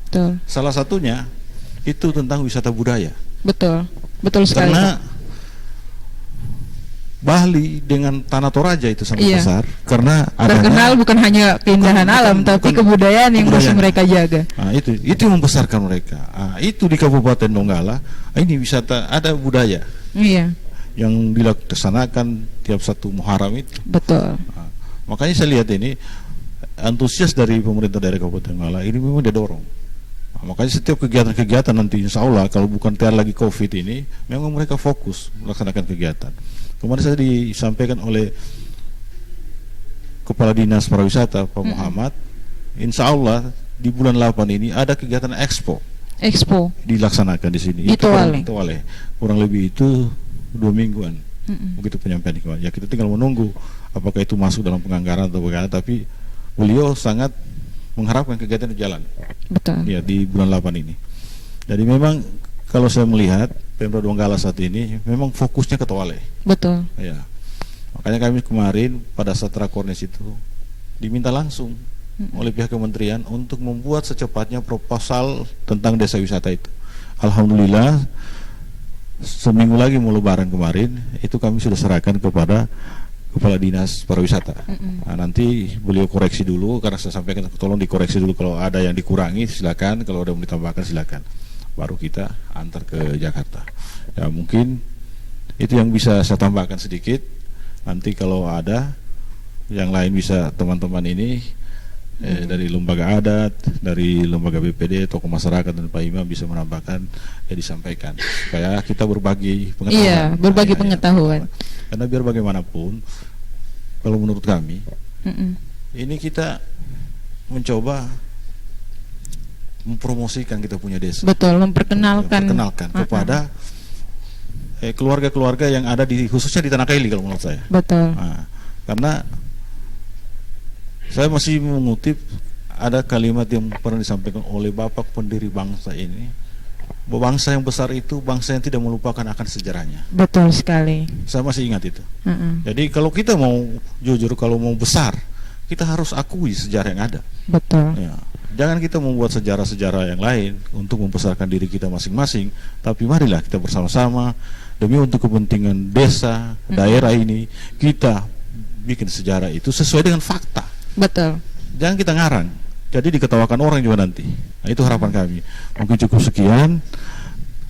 Betul. Salah satunya itu tentang wisata budaya. Betul sekali. Karena Bali dengan Tanah Toraja itu sangat besar, karena terkenal bukan hanya keindahan alam, tapi kebudayaan yang masih mereka jaga. Nah, itu yang membesarkan mereka. Nah, itu di Kabupaten Donggala, ini wisata ada budaya. Iya. Yang dilaksanakan tiap satu Muharram itu. Betul. Nah, makanya saya lihat ini antusias dari pemerintah daerah Kabupaten Donggala ini memang dia dorong. Nah, makanya setiap kegiatan-kegiatan nanti insya Allah kalau bukan lagi COVID ini, memang mereka fokus melaksanakan kegiatan. Kemarin saya disampaikan oleh Kepala Dinas Pariwisata Pak Muhammad, insya Allah di bulan 8 ini ada kegiatan Expo dilaksanakan di sini. Itu Towale. Kurang lebih itu 2 mingguan. Begitu penyampaian. Ya kita tinggal menunggu apakah itu masuk dalam penganggaran atau bagaimana, tapi beliau sangat mengharapkan kegiatan itu jalan. Betul. Ya di bulan 8 ini. Jadi memang kalau saya melihat Pemda Donggala saat ini memang fokusnya ke Towale. Betul. Ya. Makanya kami kemarin pada saat rakornis itu diminta langsung oleh pihak kementerian untuk membuat secepatnya proposal tentang desa wisata itu. Alhamdulillah seminggu lagi mau lebaran kemarin itu kami sudah serahkan kepada Kepala Dinas Pariwisata. Nah, nanti beliau koreksi dulu, karena saya sampaikan tolong dikoreksi dulu, kalau ada yang dikurangi silakan, kalau ada yang ditambahkan silakan. Baru kita antar ke Jakarta. Ya mungkin itu yang bisa saya tambahkan sedikit. Nanti kalau ada yang lain bisa teman-teman ini dari lembaga adat, dari lembaga BPD, tokoh masyarakat dan Pak Imam bisa menambahkan, ya disampaikan supaya kita berbagi pengetahuan. Iya, berbagi pengetahuan. Karena biar bagaimanapun, kalau menurut kami, ini kita mencoba mempromosikan kita punya desa. Betul, memperkenalkan kepada keluarga-keluarga yang ada khususnya di Tanah Kaili kalau menurut saya. Betul. Nah, karena saya masih mengutip ada kalimat yang pernah disampaikan oleh Bapak pendiri bangsa ini, bahwa bangsa yang besar itu bangsa yang tidak melupakan akan sejarahnya. Betul sekali. Saya masih ingat itu. Jadi kalau kita mau jujur, kalau mau besar, kita harus akui sejarah yang ada. Betul. Ya. Jangan kita membuat sejarah-sejarah yang lain untuk membesarkan diri kita masing-masing, tapi marilah kita bersama-sama demi untuk kepentingan desa, daerah ini, kita bikin sejarah itu sesuai dengan fakta. Betul. Jangan kita ngarang, jadi diketawakan orang juga nanti. Nah, itu harapan kami. Mungkin cukup sekian.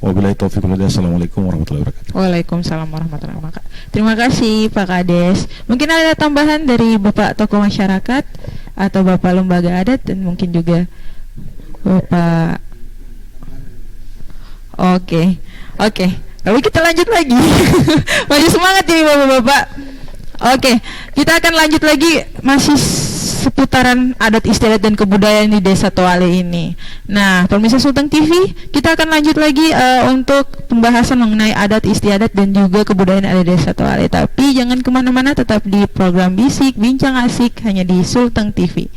Wabillahi taufiq wal hidayah. Assalamualaikum warahmatullahi wabarakatuh. Waalaikumsalam warahmatullahi wabarakatuh. Terima kasih Pak Kades. Mungkin ada tambahan dari Bapak tokoh masyarakat atau Bapak lembaga adat, dan mungkin juga Bapak. Oke. Lalu kita lanjut lagi. Masih semangat ini Bapak-bapak. Oke, kita akan lanjut lagi masih seputaran adat istiadat dan kebudayaan di Desa Toale ini. Nah, pemirsa Sultan TV, kita akan lanjut lagi untuk pembahasan mengenai adat istiadat dan juga kebudayaan ada Desa Toale. Tapi jangan kemana-mana, tetap di program Bisik Bincang Asik hanya di Sultan TV.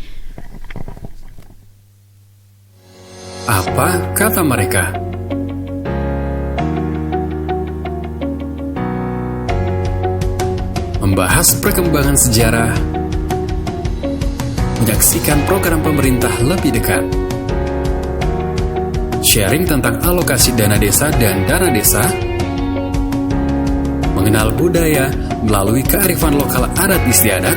Apa kata mereka? Membahas perkembangan sejarah, menyaksikan program pemerintah lebih dekat, sharing tentang alokasi dana desa dan dana desa, mengenal budaya melalui kearifan lokal adat istiadat,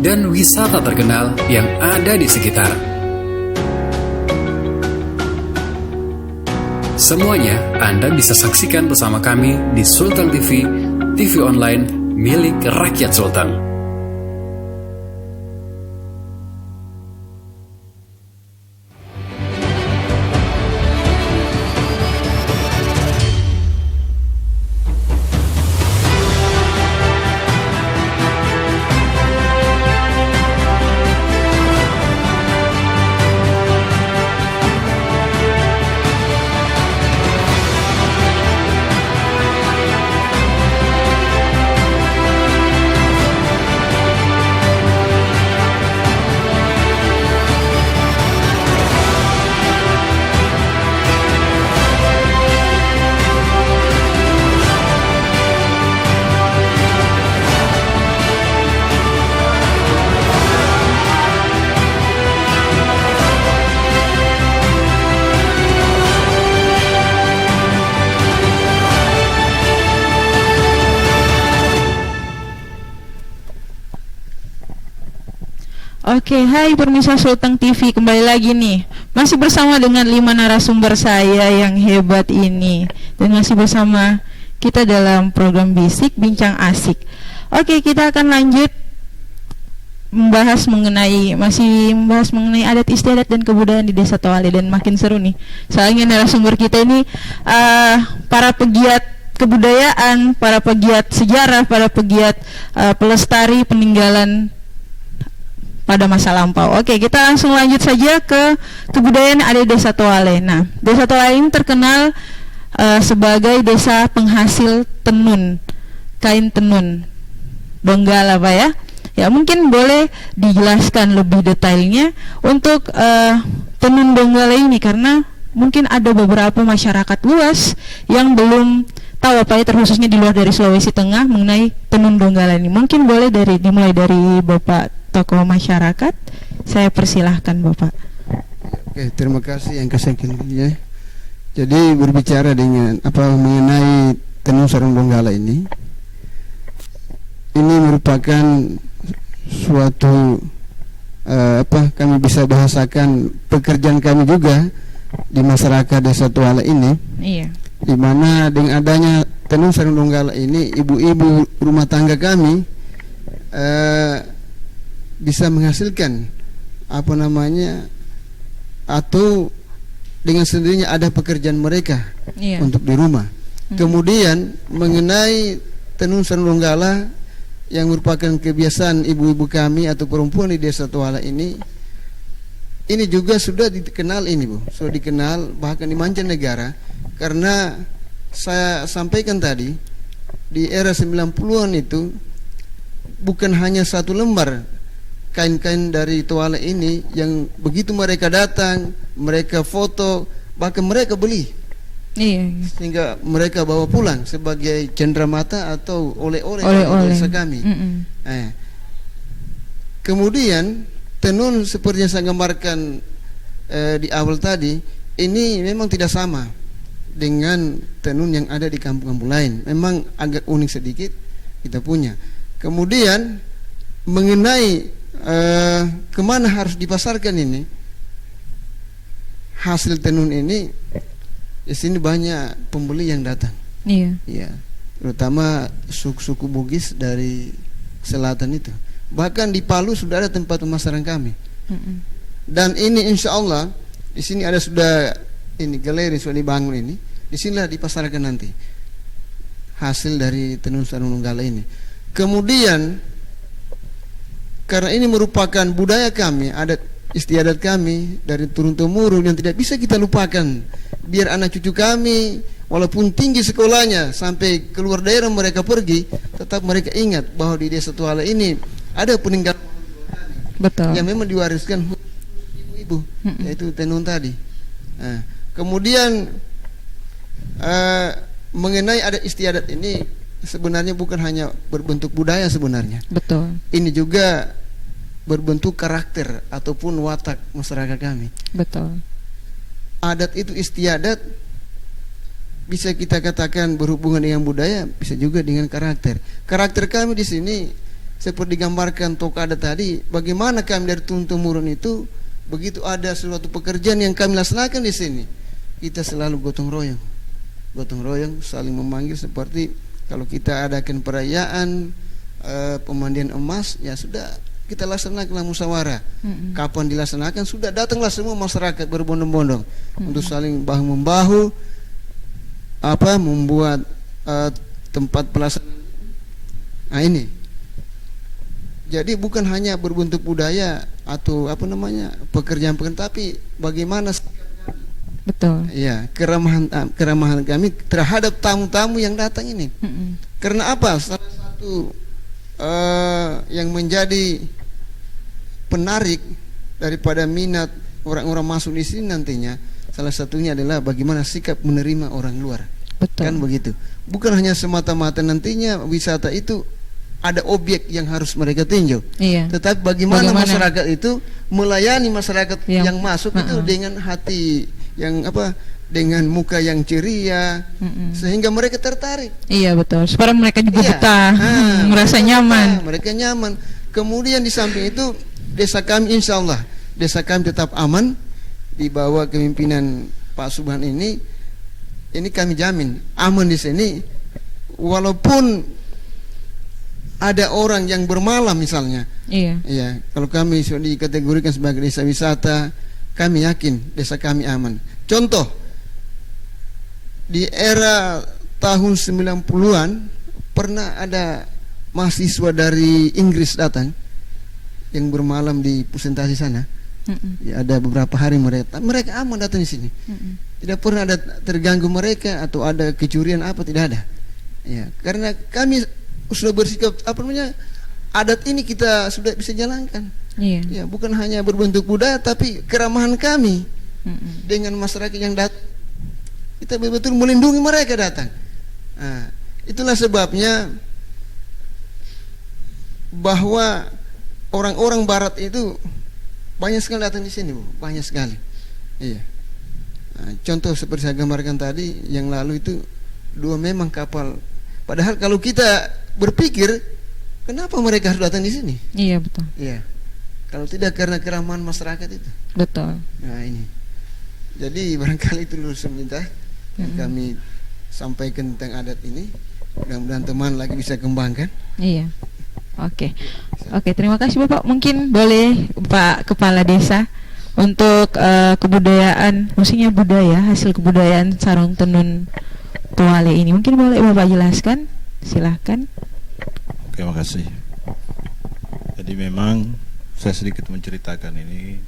dan wisata terkenal yang ada di sekitar. Semuanya Anda bisa saksikan bersama kami di Sultan TV, TV online milik rakyat Sultan. Oke, hai pemirsa Sultan TV, kembali lagi nih. Masih bersama dengan 5 narasumber saya yang hebat ini, dan masih bersama kita dalam program Bisik Bincang Asik. Oke, kita akan lanjut membahas mengenai adat istiadat dan kebudayaan di Desa Toale, dan makin seru nih. Soalnya narasumber kita ini para pegiat kebudayaan, para pegiat sejarah, para pegiat pelestari peninggalan pada masa lampau. Oke, kita langsung lanjut saja ke kebudayaan ada di Desa Toale. Nah, Desa Toale ini terkenal sebagai desa penghasil tenun, kain tenun, Donggala, Pak ya. Ya, mungkin boleh dijelaskan lebih detailnya untuk tenun Donggala ini, karena mungkin ada beberapa masyarakat luas yang belum tahu, apa ya, terkhususnya di luar dari Sulawesi Tengah mengenai tenun Donggala ini. Mungkin boleh dimulai dari Bapak tokoh masyarakat. Saya persilahkan Bapak. Oke, terima kasih yang kesekiannya. Jadi berbicara dengan mengenai tenun sarung Donggala ini merupakan suatu kami bisa bahasakan pekerjaan kami juga di masyarakat Desa Toale ini. Iya. Di mana dengan adanya tenun sarung Donggala ini, ibu-ibu rumah tangga kami bisa menghasilkan atau dengan sendirinya ada pekerjaan mereka untuk di rumah. Kemudian mengenai tenun sarung Donggala yang merupakan kebiasaan ibu-ibu kami atau perempuan di desa Tuala ini juga sudah dikenal ini Bu, sudah dikenal bahkan di mancanegara, karena saya sampaikan tadi di era 90-an itu bukan hanya satu lembar kain-kain dari Tuala ini yang begitu mereka datang, mereka foto, bahkan mereka beli. Iya. Sehingga mereka bawa pulang sebagai cenderamata atau oleh-oleh desa kami. Kemudian tenun seperti yang saya gambarkan di awal tadi, ini memang tidak sama dengan tenun yang ada di kampung-kampung lain. Memang agak unik sedikit kita punya. Kemudian mengenai kemana harus dipasarkan ini hasil tenun ini, di sini banyak pembeli yang datang. Iya. Ya, terutama suku-suku Bugis dari selatan itu. Bahkan di Palu sudah ada tempat pemasaran kami. Dan ini insya Allah di sini ada sudah ini galeri sudah dibangun ini. Di sinilah dipasarkan nanti hasil dari tenun sarung nenggala ini. Kemudian karena ini merupakan budaya kami, adat istiadat kami dari turun temurun yang tidak bisa kita lupakan. Biar anak cucu kami walaupun tinggi sekolahnya sampai keluar daerah mereka pergi, tetap mereka ingat bahwa di desa Tuala ini ada peninggalan yang memang diwariskan ibu-ibu, yaitu tenun tadi. Nah, kemudian mengenai adat istiadat ini sebenarnya bukan hanya berbentuk budaya sebenarnya. Betul. Ini juga berbentuk karakter ataupun watak masyarakat kami. Betul. Adat itu istiadat bisa kita katakan berhubungan dengan budaya, bisa juga dengan karakter. Karakter kami di sini seperti digambarkan tokoh adat tadi, bagaimana kami dari turun temurun itu begitu ada suatu pekerjaan yang kami laksanakan di sini, kita selalu gotong royong, saling memanggil. Seperti kalau kita adakan perayaan pemandian emas, ya sudah kita laksanakanlah musyawarah. Kapan dilaksanakan sudah datanglah semua masyarakat berbondong-bondong untuk saling bahu membahu, membuat tempat pelaksanaan. Nah ini, jadi bukan hanya berbentuk budaya atau pekerjaan, tapi bagaimana ya keramahan kami terhadap tamu-tamu yang datang ini. Karena apa? Salah satu yang menjadi penarik daripada minat orang-orang masuk di sini nantinya, salah satunya adalah bagaimana sikap menerima orang luar. Betul. Kan begitu. Bukan hanya semata-mata nantinya wisata itu ada objek yang harus mereka tinjau. Iya. Tetapi bagaimana masyarakat itu melayani masyarakat yang masuk itu dengan hati yang dengan muka yang ceria, sehingga mereka tertarik. Iya betul. Supaya mereka juga betah, merasa nyaman. Mereka nyaman. Kemudian di samping itu desa kami insya Allah tetap aman di bawah kepemimpinan Pak Subhan ini kami jamin aman di sini. Walaupun ada orang yang bermalam misalnya, iya. Kalau kami sudah dikategorikan sebagai desa wisata, kami yakin desa kami aman. Contoh, di era tahun 90-an pernah ada mahasiswa dari Inggris datang yang bermalam di presentasi sana. Ya, ada beberapa hari mereka aman datang di sini. Tidak pernah ada terganggu mereka atau ada kecurian tidak ada. Ya, karena kami sudah bersikap adat ini kita sudah bisa jalankan. Ya, bukan hanya berbentuk budaya tapi keramahan kami dengan masyarakat yang datang. Kita betul-betul melindungi mereka datang. Nah, itulah sebabnya bahwa orang-orang Barat itu banyak sekali datang di sini, Bu. Banyak sekali. Iya. Nah, contoh seperti saya gambarkan tadi, yang lalu itu 2 memang kapal. Padahal kalau kita berpikir, kenapa mereka harus datang di sini? Iya betul. Iya. Kalau tidak karena keramahan masyarakat itu. Betul. Nah ini. Jadi barangkali itu dulu sebentar yang kami sampaikan tentang adat ini. Mudah-mudahan teman lagi bisa kembangkan. Iya. Oke, terima kasih Bapak. Mungkin boleh Pak Kepala Desa untuk kebudayaan, maksudnya hasil kebudayaan sarung tenun Tuale ini. Mungkin boleh Bapak jelaskan? Silahkan. Terima kasih. Jadi memang saya sedikit menceritakan ini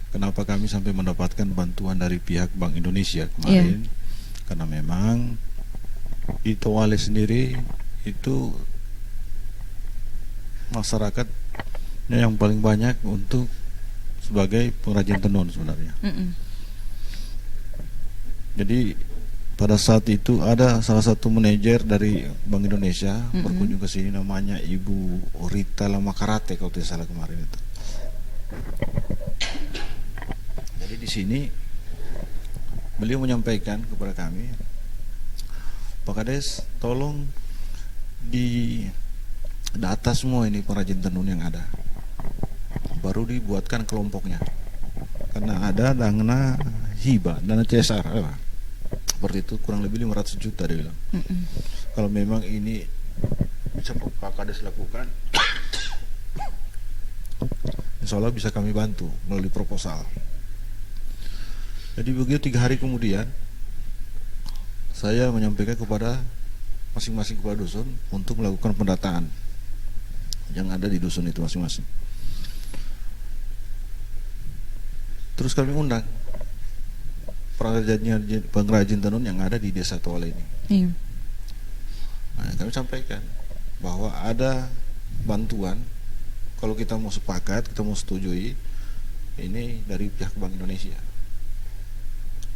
kenapa kami sampai mendapatkan bantuan dari pihak Bank Indonesia kemarin. Karena memang di Towale sendiri itu masyarakatnya yang paling banyak untuk sebagai pengrajin tenun sebenarnya. Jadi pada saat itu ada salah satu manajer dari Bank Indonesia berkunjung ke sini, namanya Ibu Rita Lamakarate kalau tidak salah kemarin itu. Jadi di sini beliau menyampaikan kepada kami, Pak Kades, tolong di data semua ini pengrajin tenun yang ada, baru dibuatkan kelompoknya, karena ada dana hibah, dana CSR seperti itu, kurang lebih 500 juta dia bilang. Kalau memang ini bisa Pak Kades lakukan, insya Allah bisa kami bantu melalui proposal. Jadi begitu 3 hari kemudian saya menyampaikan kepada masing-masing kepala dusun untuk melakukan pendataan yang ada di dusun itu masing-masing. Terus kami undang pengrajin tenun yang ada di desa Towale ini. Nah, kami sampaikan bahwa ada bantuan, kalau kita mau sepakat, kita mau setujui, ini dari pihak Bank Indonesia.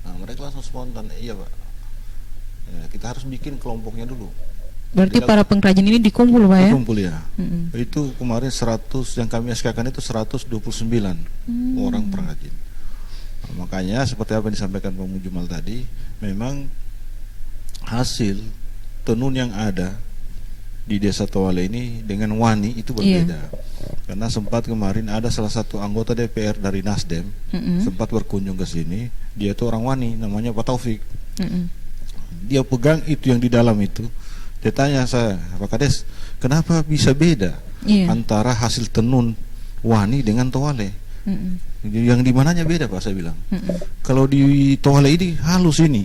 Nah, mereka langsung spontan, iya Pak, ya, kita harus bikin kelompoknya dulu. Berarti para pengrajin ini dikumpul Pak ya? Dikumpul ya. Itu kemarin 100 yang kami SK-kan itu 129 orang pengrajin. Nah, makanya seperti apa yang disampaikan Pak Mujumal tadi, memang hasil tenun yang ada di desa Towale ini dengan Wani itu berbeda. Karena sempat kemarin ada salah satu anggota DPR dari Nasdem sempat berkunjung ke sini. Dia itu orang Wani, namanya Pak Taufik. Dia pegang itu yang di dalam itu. Dia tanya saya, Pak Kades, kenapa bisa beda antara hasil tenun Wani dengan Towale? Yang di mananya beda Pak, saya bilang. Kalau di Towale ini halus ini,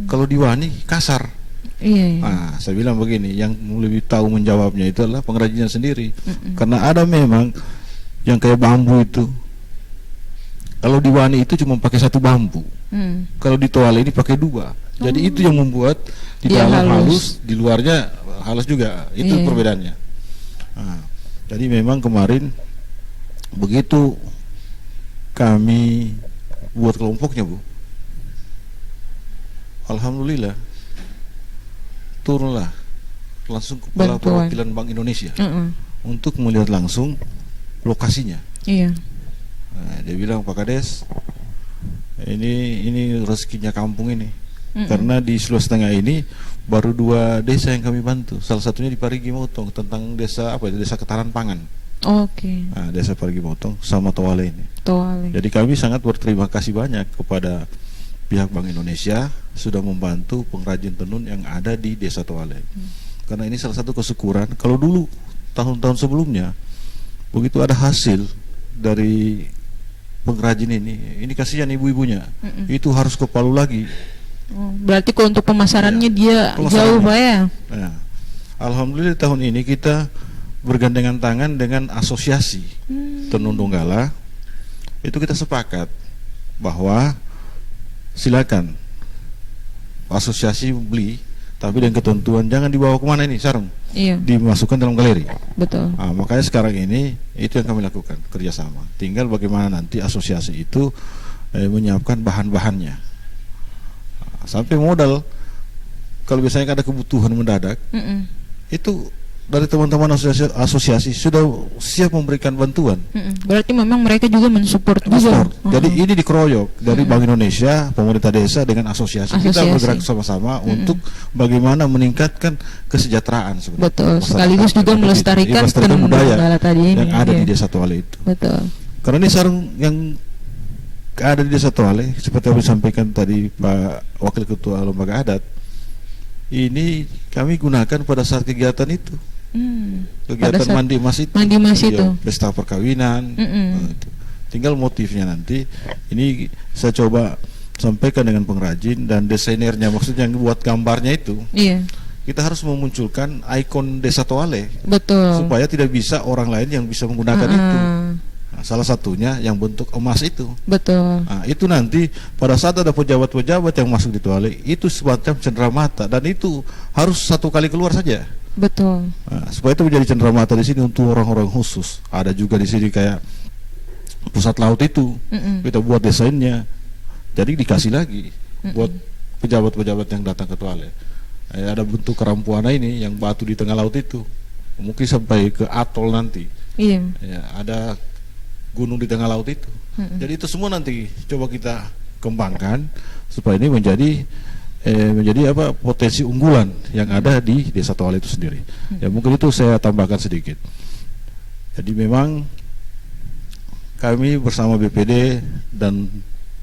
kalau di Wani kasar. Nah, saya bilang begini, yang lebih tahu menjawabnya itu adalah pengrajinnya sendiri. Karena ada memang yang kayak bambu itu, kalau di Wani itu cuma pakai 1 bambu, kalau di Towale ini pakai 2. Jadi itu yang membuat di dalam halus, di luarnya halus juga. Itu perbedaannya. Nah, jadi memang kemarin begitu kami buat kelompoknya Bu, alhamdulillah turunlah langsung kepala perwakilan Bank Indonesia untuk melihat langsung lokasinya. Nah, dia bilang, Pak Kades, ini rezekinya kampung ini. Karena di Sulawesi Tengah ini baru 2 desa yang kami bantu. Salah satunya di Parigi Motong tentang desa desa ketahanan pangan. Nah, desa Parigi Motong sama Towale ini. Jadi kami sangat berterima kasih banyak kepada pihak Bank Indonesia sudah membantu pengrajin tenun yang ada di desa Towale. Karena ini salah satu kesyukuran. Kalau dulu tahun-tahun sebelumnya begitu ada hasil dari pengrajin ini kasihan ibu-ibunya, itu harus ke Palu lagi. Berarti kalau untuk pemasarannya dia jauh Pak ya? Nah, alhamdulillah tahun ini kita bergandengan tangan dengan asosiasi tenun Donggala. Itu kita sepakat bahwa silakan asosiasi beli, tapi dengan ketentuan jangan dibawa kemana ini sarung, dimasukkan dalam galeri. Betul. Nah, makanya sekarang ini itu yang kami lakukan kerjasama. Tinggal bagaimana nanti asosiasi itu menyiapkan bahan-bahannya. Sampai modal, kalau biasanya ada kebutuhan mendadak, itu dari teman-teman asosiasi sudah siap memberikan bantuan. Berarti memang mereka juga mensupport juga. Jadi ini dikeroyok dari Bank Indonesia, pemerintah desa dengan asosiasi. Kita bergerak sama-sama untuk bagaimana meningkatkan kesejahteraan sebenarnya. Betul. Sekaligus juga melestarikan budaya yang ada di desa Towale itu. Betul. Karena ini sarung yang ada di desa Towale, seperti yang disampaikan tadi Pak Wakil Ketua Lembaga Adat, ini kami gunakan pada saat kegiatan itu. Kegiatan mandi mas itu, pesta perkawinan. Tinggal motifnya nanti ini saya coba sampaikan dengan pengrajin dan desainernya, maksudnya yang buat gambarnya itu. kita harus memunculkan ikon desa toale. Betul. Supaya tidak bisa orang lain yang bisa menggunakan itu. Nah, salah satunya yang bentuk emas itu. Betul. Nah, itu nanti pada saat ada pejabat-pejabat yang masuk di toale, itu semacam cenderamata, dan itu harus satu kali keluar saja. Betul. Nah, supaya itu menjadi cenderamata di sini untuk orang-orang khusus. Ada juga di sini kayak pusat laut itu, kita buat desainnya, jadi dikasih lagi buat pejabat-pejabat yang datang ke toale. Ada bentuk kerampuana ini yang batu di tengah laut itu, mungkin sampai ke atol nanti. Iya. Ya, ada gunung di tengah laut itu. Jadi itu semua nanti coba kita kembangkan supaya ini menjadi potensi unggulan yang ada di Desa Toale itu sendiri. Ya mungkin itu saya tambahkan sedikit. Jadi memang kami bersama BPD dan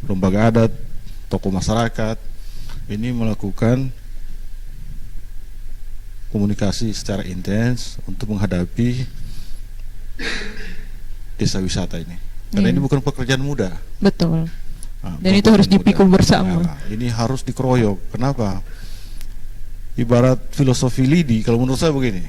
lembaga adat, tokoh masyarakat ini melakukan komunikasi secara intens untuk menghadapi desa wisata ini. Karena ini bukan pekerjaan mudah. Betul. Dan itu harus dipikul bersama. Ini harus dikeroyok. Kenapa? Ibarat filosofi lidi, kalau menurut saya begini.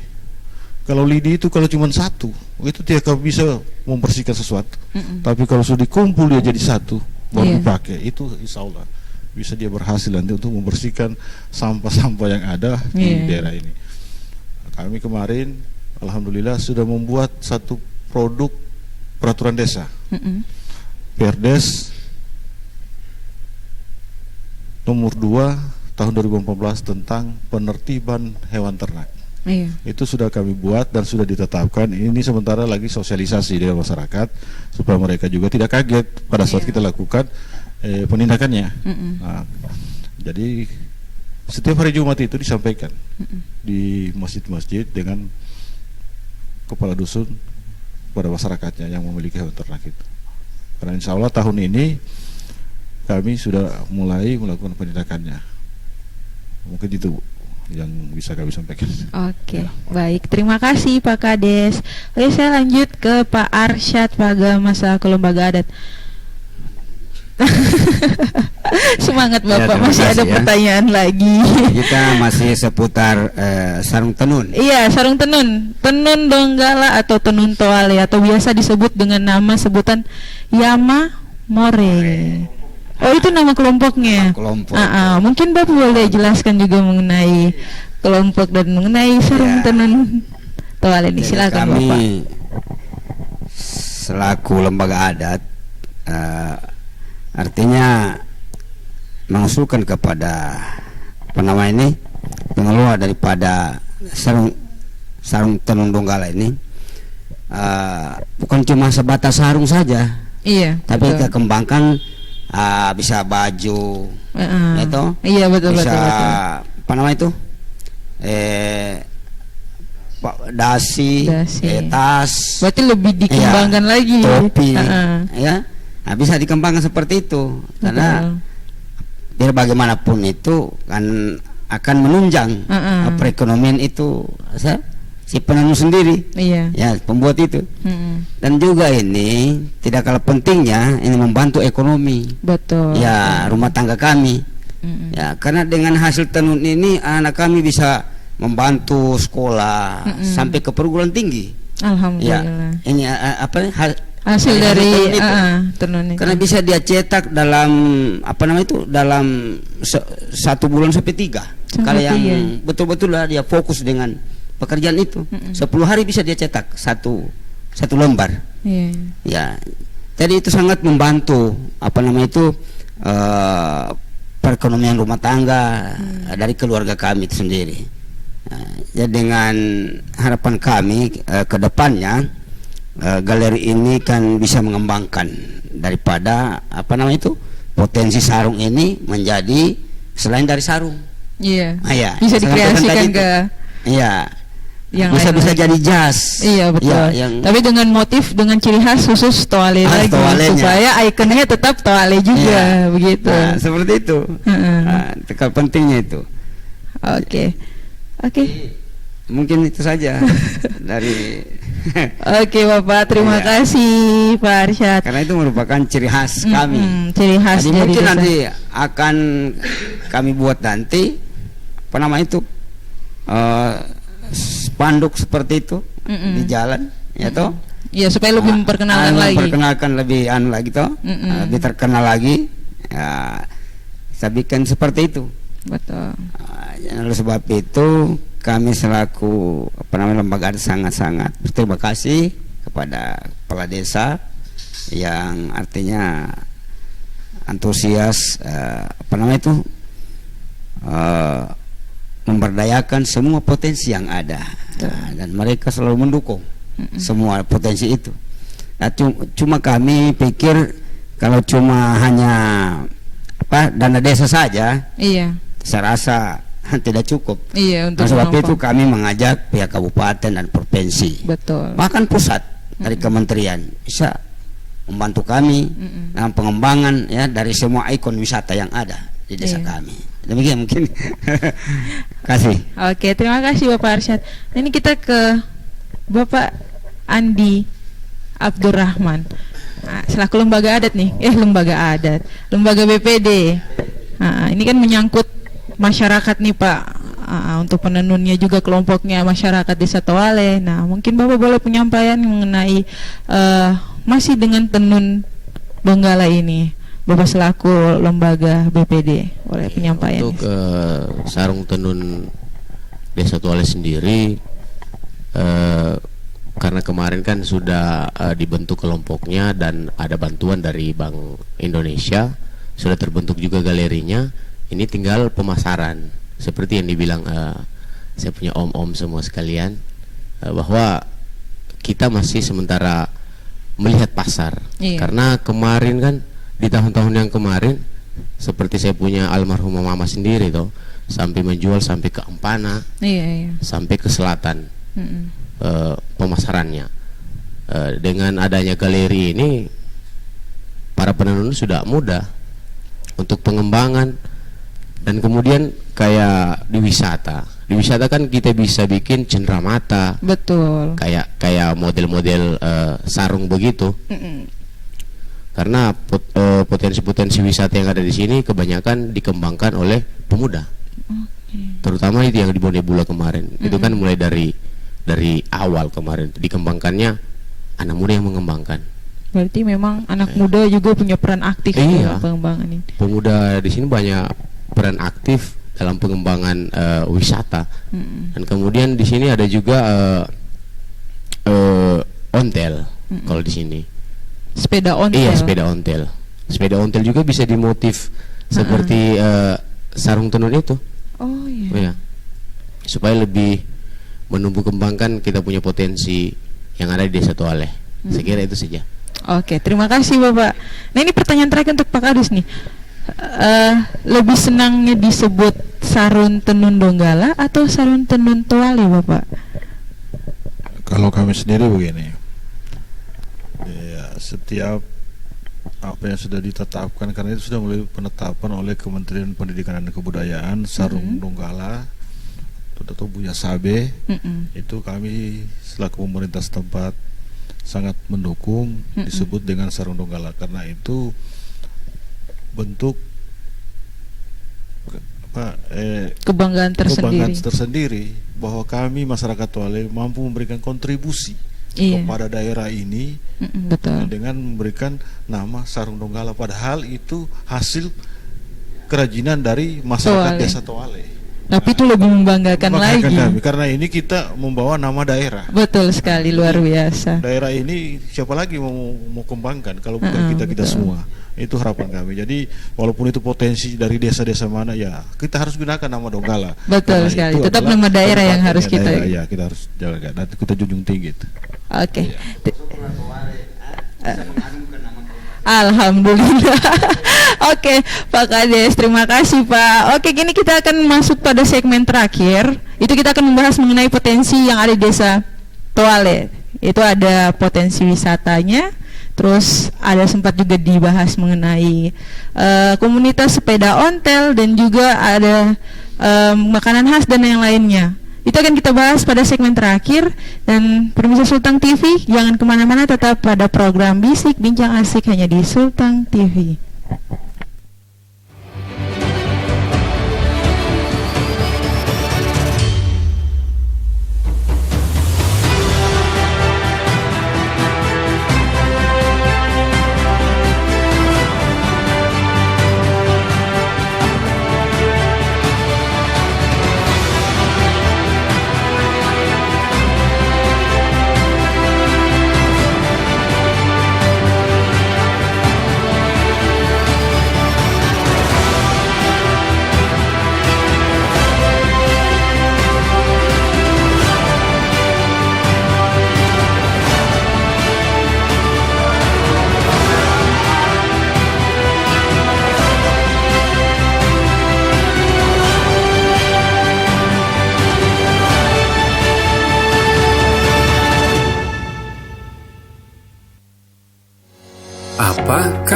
Kalau lidi itu kalau cuma satu, itu tidak akan bisa membersihkan sesuatu. Tapi kalau sudah dikumpul dia jadi satu, baru dipakai, itu insya Allah bisa dia berhasil nanti untuk membersihkan sampah-sampah yang ada di daerah ini. Kami kemarin alhamdulillah sudah membuat satu produk peraturan desa, Perdes nomor 2 tahun 2014 tentang penertiban hewan ternak. Itu sudah kami buat dan sudah ditetapkan. Ini sementara lagi sosialisasi dengan masyarakat supaya mereka juga tidak kaget pada saat kita lakukan penindakannya. Nah, jadi setiap hari Jumat itu disampaikan di masjid-masjid dengan kepala dusun pada masyarakatnya yang memiliki hewan ternak itu. Karena insya Allah tahun ini kami sudah mulai melakukan penindakannya. Mungkin itu yang bisa kami sampaikan. Oke, baik. Terima kasih Pak Kades. Oke, saya lanjut ke Pak Arsyad, Pak Agama selaku lembaga adat. Semangat Bapak, masih ada pertanyaan lagi. Kita masih seputar sarung tenun. Iya, sarung tenun, tenun Donggala atau tenun Toale atau biasa disebut dengan nama sebutan Yama More. Oh, itu nama kelompoknya. Kelompok. Mungkin Bapak boleh jelaskan juga mengenai kelompok dan mengenai sarung tenun Toale ini. Silakan kami, Bapak. Selaku lembaga adat, artinya mengusulkan kepada pengelola daripada sarung tenun Donggala ini, bukan cuma sebatas sarung saja. Iya. Tapi kita kembangkan bisa baju, itu. Iya, betul, bisa betul. Dasi. Tas. Berarti lebih dikembangkan lagi. Topi, ya. Nah, bisa dikembangkan seperti itu, karena biar bagaimanapun itu kan akan menunjang perekonomian itu si penenun sendiri, ya pembuat itu. Dan juga ini tidak kalah pentingnya, ini membantu ekonomi, ya rumah tangga kami, ya karena dengan hasil tenun ini anak kami bisa membantu sekolah sampai ke perguruan tinggi. Alhamdulillah. Ya, ini hasil dari tenun itu. Karena bisa dia cetak dalam dalam 1 bulan sampai 3. Kalau yang betul-betul lah dia fokus dengan pekerjaan itu, 10 hari bisa dia cetak satu lembar. Ya, jadi itu sangat membantu perekonomian rumah tangga dari keluarga kami itu sendiri. Ya, dengan harapan kami ke depannya galeri ini kan bisa mengembangkan daripada potensi sarung ini menjadi selain dari sarung. Iya. Bisa dikreasikan ke yang bisa jadi jas. Iya, betul. Tapi dengan motif, dengan ciri khas khusus Toale lagi, supaya ikonnya tetap Toale juga, begitu. Nah, seperti itu. Tekan pentingnya itu. Oke. Mungkin itu saja dari. Oke Bapak, terima kasih Pak Arsyad. Karena itu merupakan ciri khas kami. Ciri khas. Jadi mungkin nanti akan kami buat nanti spanduk seperti itu di jalan, ya toh. Ya, supaya lebih memperkenalkan lagi. Memperkenalkan lebih lagi toh, lebih terkenal lagi. Ya, saya bikin seperti itu. Betul. Oleh sebab itu kami selaku lembaga adat sangat-sangat berterima kasih kepada kepala desa yang artinya antusias memberdayakan semua potensi yang ada. Dan mereka selalu mendukung semua potensi itu. Nah, cuma kami pikir kalau cuma hanya dana desa saja, iya, saya rasa tidak cukup. Iya, untuk sebab itu kami mengajak pihak kabupaten dan provinsi, betul, bahkan pusat dari kementerian bisa membantu kami dalam pengembangan ya dari semua ikon wisata yang ada di desa kami. Demikian mungkin. Kasih. Oke, terima kasih Bapak Arsyad. Nah, ini kita ke Bapak Andi Abdurrahman, selaku lembaga adat nih, lembaga BPD. Ini kan menyangkut masyarakat nih Pak, untuk penenunnya juga kelompoknya masyarakat Desa Toale. Nah, mungkin Bapak boleh penyampaian mengenai masih dengan tenun Donggala ini, Bapak selaku lembaga BPD, boleh penyampaian. Untuk sarung tenun Desa Toale sendiri, karena kemarin kan sudah dibentuk kelompoknya dan ada bantuan dari Bank Indonesia, sudah terbentuk juga galerinya. Ini tinggal pemasaran seperti yang dibilang saya punya om-om semua sekalian, bahwa kita masih sementara melihat pasar. Karena kemarin kan di tahun-tahun yang kemarin seperti saya punya almarhumah mama sendiri toh, sampai menjual sampai ke Ampana, sampai ke selatan. Pemasarannya dengan adanya galeri ini, para penenun sudah mudah untuk pengembangan. Dan kemudian kayak di wisata kan kita bisa bikin cenderamata, betul, kayak model-model sarung begitu. Karena potensi-potensi wisata yang ada di sini kebanyakan dikembangkan oleh pemuda, terutama itu yang di Bonebula kemarin. Itu kan mulai dari awal kemarin dikembangkannya anak muda yang mengembangkan. Berarti memang anak muda juga punya peran aktif dalam pengembangan ini. Pemuda di sini banyak peran aktif dalam pengembangan wisata. Dan kemudian di sini ada juga ontel. Kalau di sini sepeda ontel. Iya, sepeda ontel. Sepeda ontel juga bisa dimotif seperti sarung tenun itu. Oh iya. Supaya lebih menumbuh kembangkan kita punya potensi yang ada di Desa Toale. Saya kira itu saja. Oke, terima kasih Bapak. Nah, ini pertanyaan terakhir untuk Pak Kadus nih. Lebih senangnya disebut sarung tenun Donggala atau sarung tenun Toale, Bapak? Kalau kami sendiri begini, ya, setiap apa yang sudah ditetapkan, karena itu sudah mulai penetapan oleh Kementerian Pendidikan dan Kebudayaan, sarung Donggala atau Buya Sabe, itu kami selaku pemerintah setempat sangat mendukung disebut dengan sarung Donggala, karena itu bentuk kebanggaan tersendiri bahwa kami masyarakat Toale mampu memberikan kontribusi kepada daerah ini, betul, dengan memberikan nama sarung Donggala, padahal itu hasil kerajinan dari masyarakat Desa Toale. Tapi itu lebih membanggakan lagi kami, karena ini kita membawa nama daerah. Betul sekali, luar biasa. Daerah ini siapa lagi mau kembangkan kalau bukan kita semua. Itu harapan kami. Jadi walaupun itu potensi dari desa-desa mana, ya kita harus gunakan nama Donggala. Betul sekali. Tetap nama daerah yang harus kita. Ya, kita harus jaga dan kita junjung tinggi itu. Oke. Alhamdulillah. Oke, Pak Kades, terima kasih Pak. Oke, gini kita akan masuk pada segmen terakhir. Itu kita akan membahas mengenai potensi yang ada di Desa Toale. Itu ada potensi wisatanya, terus ada sempat juga dibahas mengenai komunitas sepeda ontel, dan juga ada makanan khas dan yang lainnya. Itu akan kita bahas pada segmen terakhir. Dan pemirsa Sultan TV, jangan kemana-mana, tetap pada program Bisik Bincang Asik hanya di Sultan TV.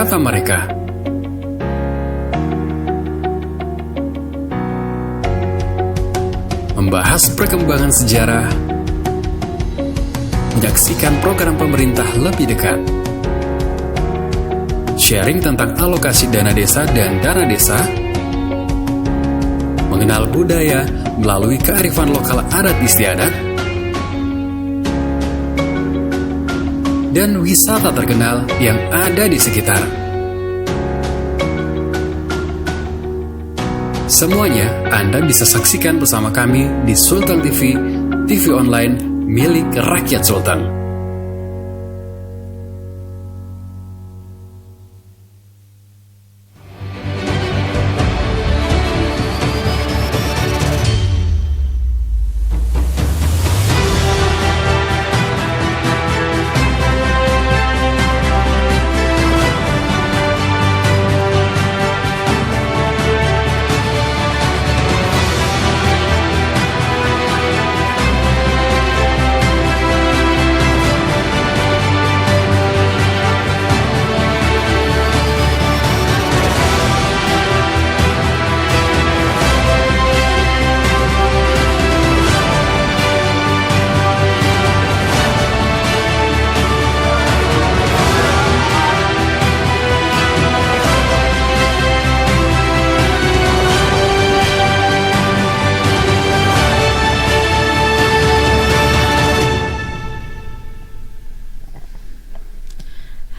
kata mereka. Membahas perkembangan sejarah, menyaksikan program pemerintah lebih dekat, sharing tentang alokasi dana desa dan dana desa, mengenal budaya melalui kearifan lokal adat istiadat, dan wisata terkenal yang ada di sekitar. Semuanya Anda bisa saksikan bersama kami di Sultan TV, TV online milik rakyat Sultan.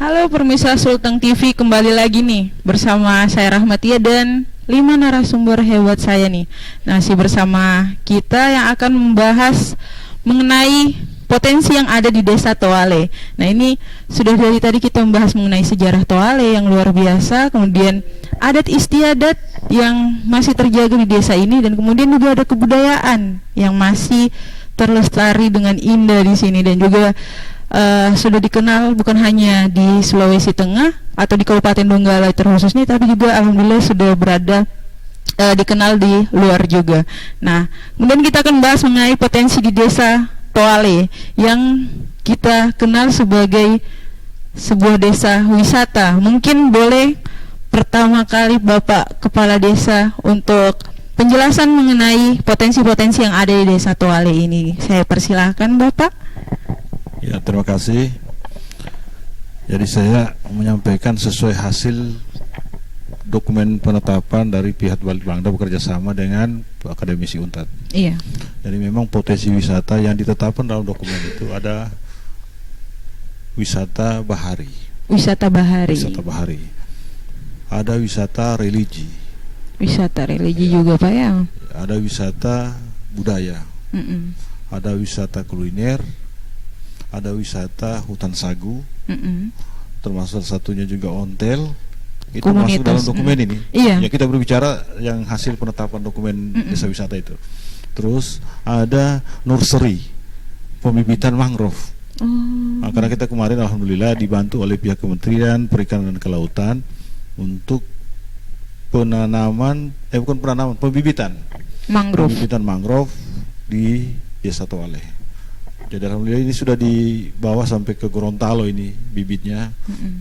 Halo pemirsa Sultan TV, kembali lagi nih bersama saya Rahmatia dan 5 narasumber hebat saya nih. Masih bersama kita yang akan membahas mengenai potensi yang ada di Desa Toale. Nah, ini sudah dari tadi kita membahas mengenai sejarah Toale yang luar biasa, kemudian adat istiadat yang masih terjaga di desa ini, dan kemudian juga ada kebudayaan yang masih terlestari dengan indah di sini, dan juga sudah dikenal bukan hanya di Sulawesi Tengah atau di Kabupaten Donggala terkhususnya, tapi juga alhamdulillah sudah berada dikenal di luar juga. Nah, kemudian kita akan bahas mengenai potensi di Desa Toale yang kita kenal sebagai sebuah desa wisata. Mungkin boleh pertama kali Bapak Kepala Desa untuk penjelasan mengenai potensi-potensi yang ada di Desa Toale ini. Saya persilahkan Bapak. Ya, terima kasih. Jadi saya menyampaikan sesuai hasil dokumen penetapan dari pihak Balitbangda bekerja sama dengan Akademisi Unpad. Iya. Jadi memang potensi wisata yang ditetapkan dalam dokumen itu ada wisata bahari. Wisata bahari. Wisata bahari. Ada wisata religi. Wisata religi juga Pak ya. Ada wisata budaya. Ada wisata kuliner. Ada wisata hutan sagu, termasuk satunya juga ontel. Itu masuk dalam dokumen ini. Iya. Ya, kita berbicara yang hasil penetapan dokumen desa wisata itu. Terus ada nursery, pembibitan mangrove. Nah, karena kita kemarin alhamdulillah dibantu oleh pihak Kementerian Perikanan dan Kelautan untuk pembibitan mangrove di Desa Toale. Jadi alhamdulillah ini sudah dibawa sampai ke Gorontalo ini bibitnya.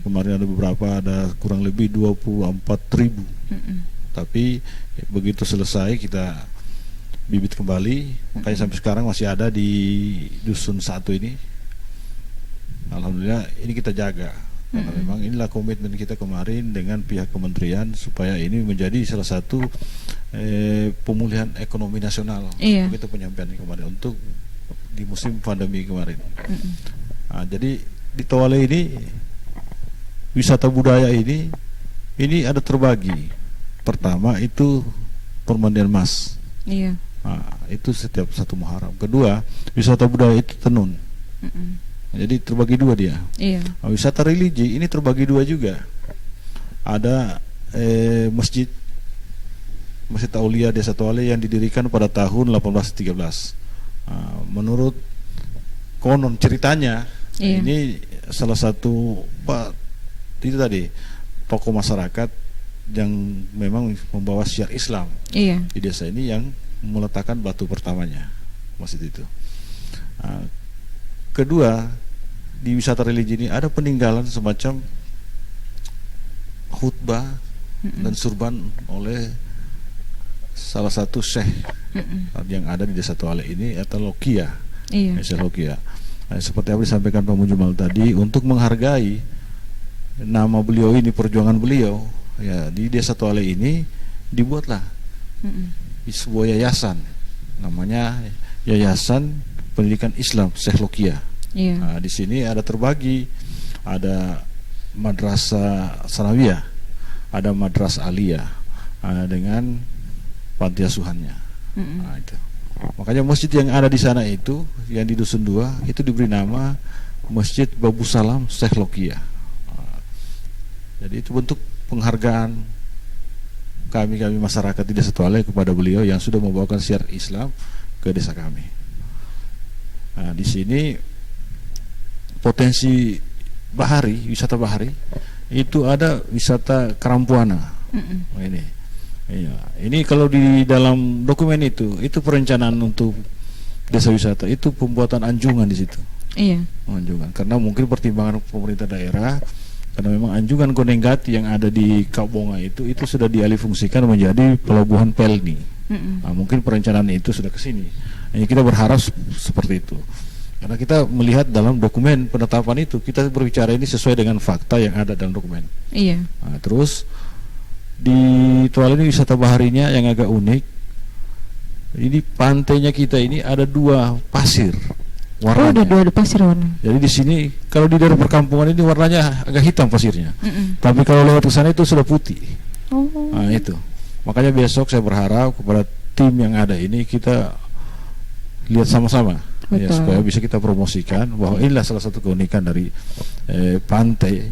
Kemarin ada beberapa, ada kurang lebih 24.000. Tapi begitu selesai kita bibit kembali. Makanya sampai sekarang masih ada di Dusun 1 ini. Alhamdulillah ini kita jaga. Karena memang inilah komitmen kita kemarin dengan pihak kementerian supaya ini menjadi salah satu pemulihan ekonomi nasional. Begitu penyampaian kemarin untuk di musim pandemi kemarin. Nah, jadi di Toale ini wisata budaya ini ada terbagi. Pertama itu permandian mas. Iya. Nah, itu setiap 1 Muharram. Kedua, wisata budaya itu tenun. Jadi terbagi 2 dia. Iya. Nah, wisata religi ini terbagi 2 juga. Ada Masjid Aulia Desa Toale yang didirikan pada tahun 1813. Menurut konon ceritanya, ini salah satu itu tadi tokoh masyarakat yang memang membawa syiar Islam di desa ini yang meletakkan batu pertamanya masjid itu. Kedua, di wisata religi ini ada peninggalan semacam khutbah dan surban oleh salah satu syekh yang ada di Desa Toale ini, atau Lokia. Syekh Lokia. Nah, seperti apa disampaikan Pak Mujumal tadi, untuk menghargai nama beliau ini, perjuangan beliau, ya, di Desa Toale ini dibuatlah sebuah yayasan, namanya Yayasan Pendidikan Islam Syekh Lokia. Nah, di sini ada terbagi, ada madrasah sanawiyah, ada madrasah aliyah, dengan panti asuhannya. Nah, itu. Makanya masjid yang ada di sana itu, yang di Dusun 2 itu diberi nama Masjid Babu Salam Syekh Lokia. Nah, jadi itu bentuk penghargaan kami masyarakat di Desa Toale kepada beliau yang sudah membawakan syiar Islam ke desa kami. Nah, di sini potensi bahari, wisata bahari itu ada wisata Karampuana. Ini kalau di dalam dokumen itu perencanaan untuk desa wisata itu pembuatan anjungan di situ. Anjungan, karena mungkin pertimbangan pemerintah daerah, karena memang anjungan Gondenggati yang ada di Kabonga itu sudah dialihfungsikan menjadi pelabuhan Pelni. Nah, mungkin perencanaan itu sudah ke sini. Nah, kita berharap seperti itu. Karena kita melihat dalam dokumen penetapan itu, kita berbicara ini sesuai dengan fakta yang ada dalam dokumen. Nah, terus di Toale ini wisata baharinya yang agak unik. Ini pantainya kita ini ada 2 pasir warnanya. Ada 2 pasir warna. Jadi di sini kalau di daerah perkampungan ini warnanya agak hitam pasirnya. Tapi kalau lewat ke sana itu sudah putih. Nah, itu. Makanya besok saya berharap kepada tim yang ada ini kita lihat sama-sama. Ya, supaya bisa kita promosikan bahwa inilah salah satu keunikan dari pantai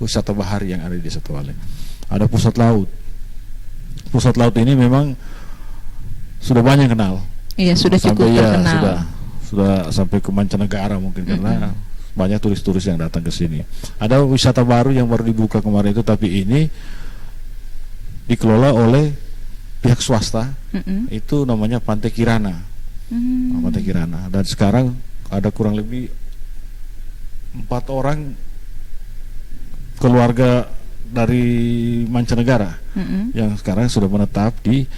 wisata bahari yang ada di Desa Toale. Ada pusat laut. Pusat laut ini memang sudah banyak kenal. Sudah cukup terkenal. Sudah sampai ke mancanegara mungkin karena banyak turis-turis yang datang ke sini. Ada wisata baru yang baru dibuka kemarin itu, tapi ini dikelola oleh pihak swasta. Itu namanya Pantai Kirana. Pantai Kirana, dan sekarang ada kurang lebih 4 orang keluarga dari mancanegara yang sekarang sudah menetap di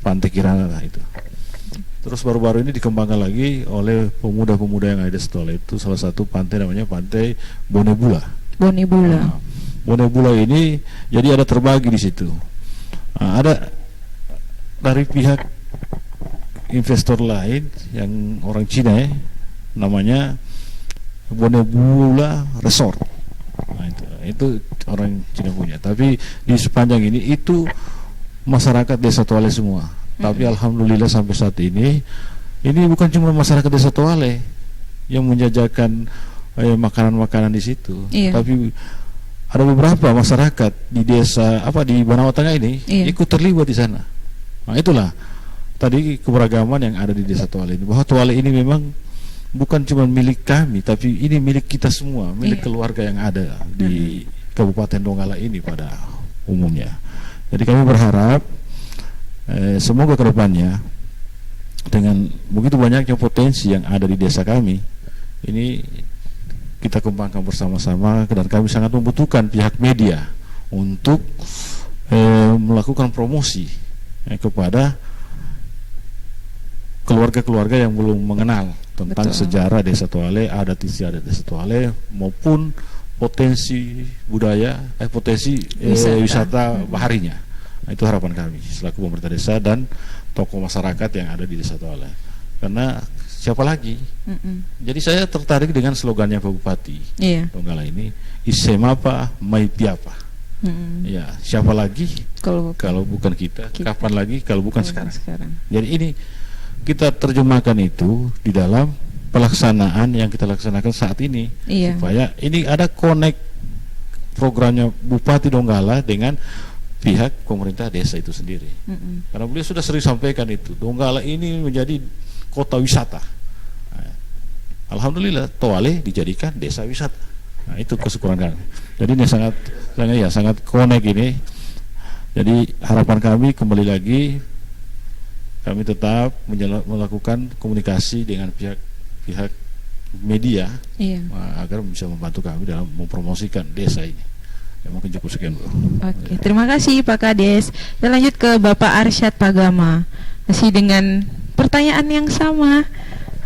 Pantai Kirana itu. Terus baru-baru ini dikembangkan lagi oleh pemuda-pemuda yang ada di Toale itu, salah satu pantai namanya Pantai Bonebula. Nah, Bonebula ini jadi ada terbagi di situ. Nah, ada dari pihak investor lain yang orang Cina, namanya Bonebula Resort. Nah, itu orang Cina punya. Tapi di sepanjang ini itu masyarakat Desa Toale semua. Tapi alhamdulillah sampai saat ini bukan cuma masyarakat Desa Toale yang menjajakan makanan-makanan di situ, tapi ada beberapa masyarakat di desa di Banawa Tengah ini ikut terlibat di sana. Nah, itulah tadi keberagaman yang ada di Desa Toale ini, bahwa Toale ini memang bukan cuma milik kami, tapi ini milik kita semua, milik keluarga yang ada di Kabupaten Donggala ini pada umumnya. Jadi kami berharap semoga kedepannya dengan begitu banyaknya potensi yang ada di desa kami ini kita kembangkan bersama-sama, dan kami sangat membutuhkan pihak media untuk melakukan promosi kepada keluarga-keluarga yang belum mengenal tentang sejarah Desa Toale, adat istiadat Desa Toale, maupun potensi budaya, potensi wisata baharinya. Nah, itu harapan kami selaku pemerintah desa dan tokoh masyarakat yang ada di Desa Toale. Karena siapa lagi? Jadi saya tertarik dengan slogannya Pak Bupati Donggala ini, Isemapa Mai Piapa. Ya, siapa lagi kalau bukan kita? Kapan lagi kalau bukan sekarang? Jadi ini kita terjemahkan itu di dalam pelaksanaan yang kita laksanakan saat ini, supaya ini ada connect programnya Bupati Donggala dengan pihak pemerintah desa itu sendiri. Karena beliau sudah sering sampaikan itu, Donggala ini menjadi kota wisata. Nah, alhamdulillah Toale dijadikan desa wisata. Nah, itu kesyukuran kami. Jadi ini sangat connect ini. Jadi harapan kami kembali lagi, kami tetap melakukan komunikasi dengan pihak media agar bisa membantu kami dalam mempromosikan desa ini. Ya, mungkin cukup sekian, Bu. Oke, terima kasih Pak Kades. Kita lanjut ke Bapak Arsyad Pagama. Masih dengan pertanyaan yang sama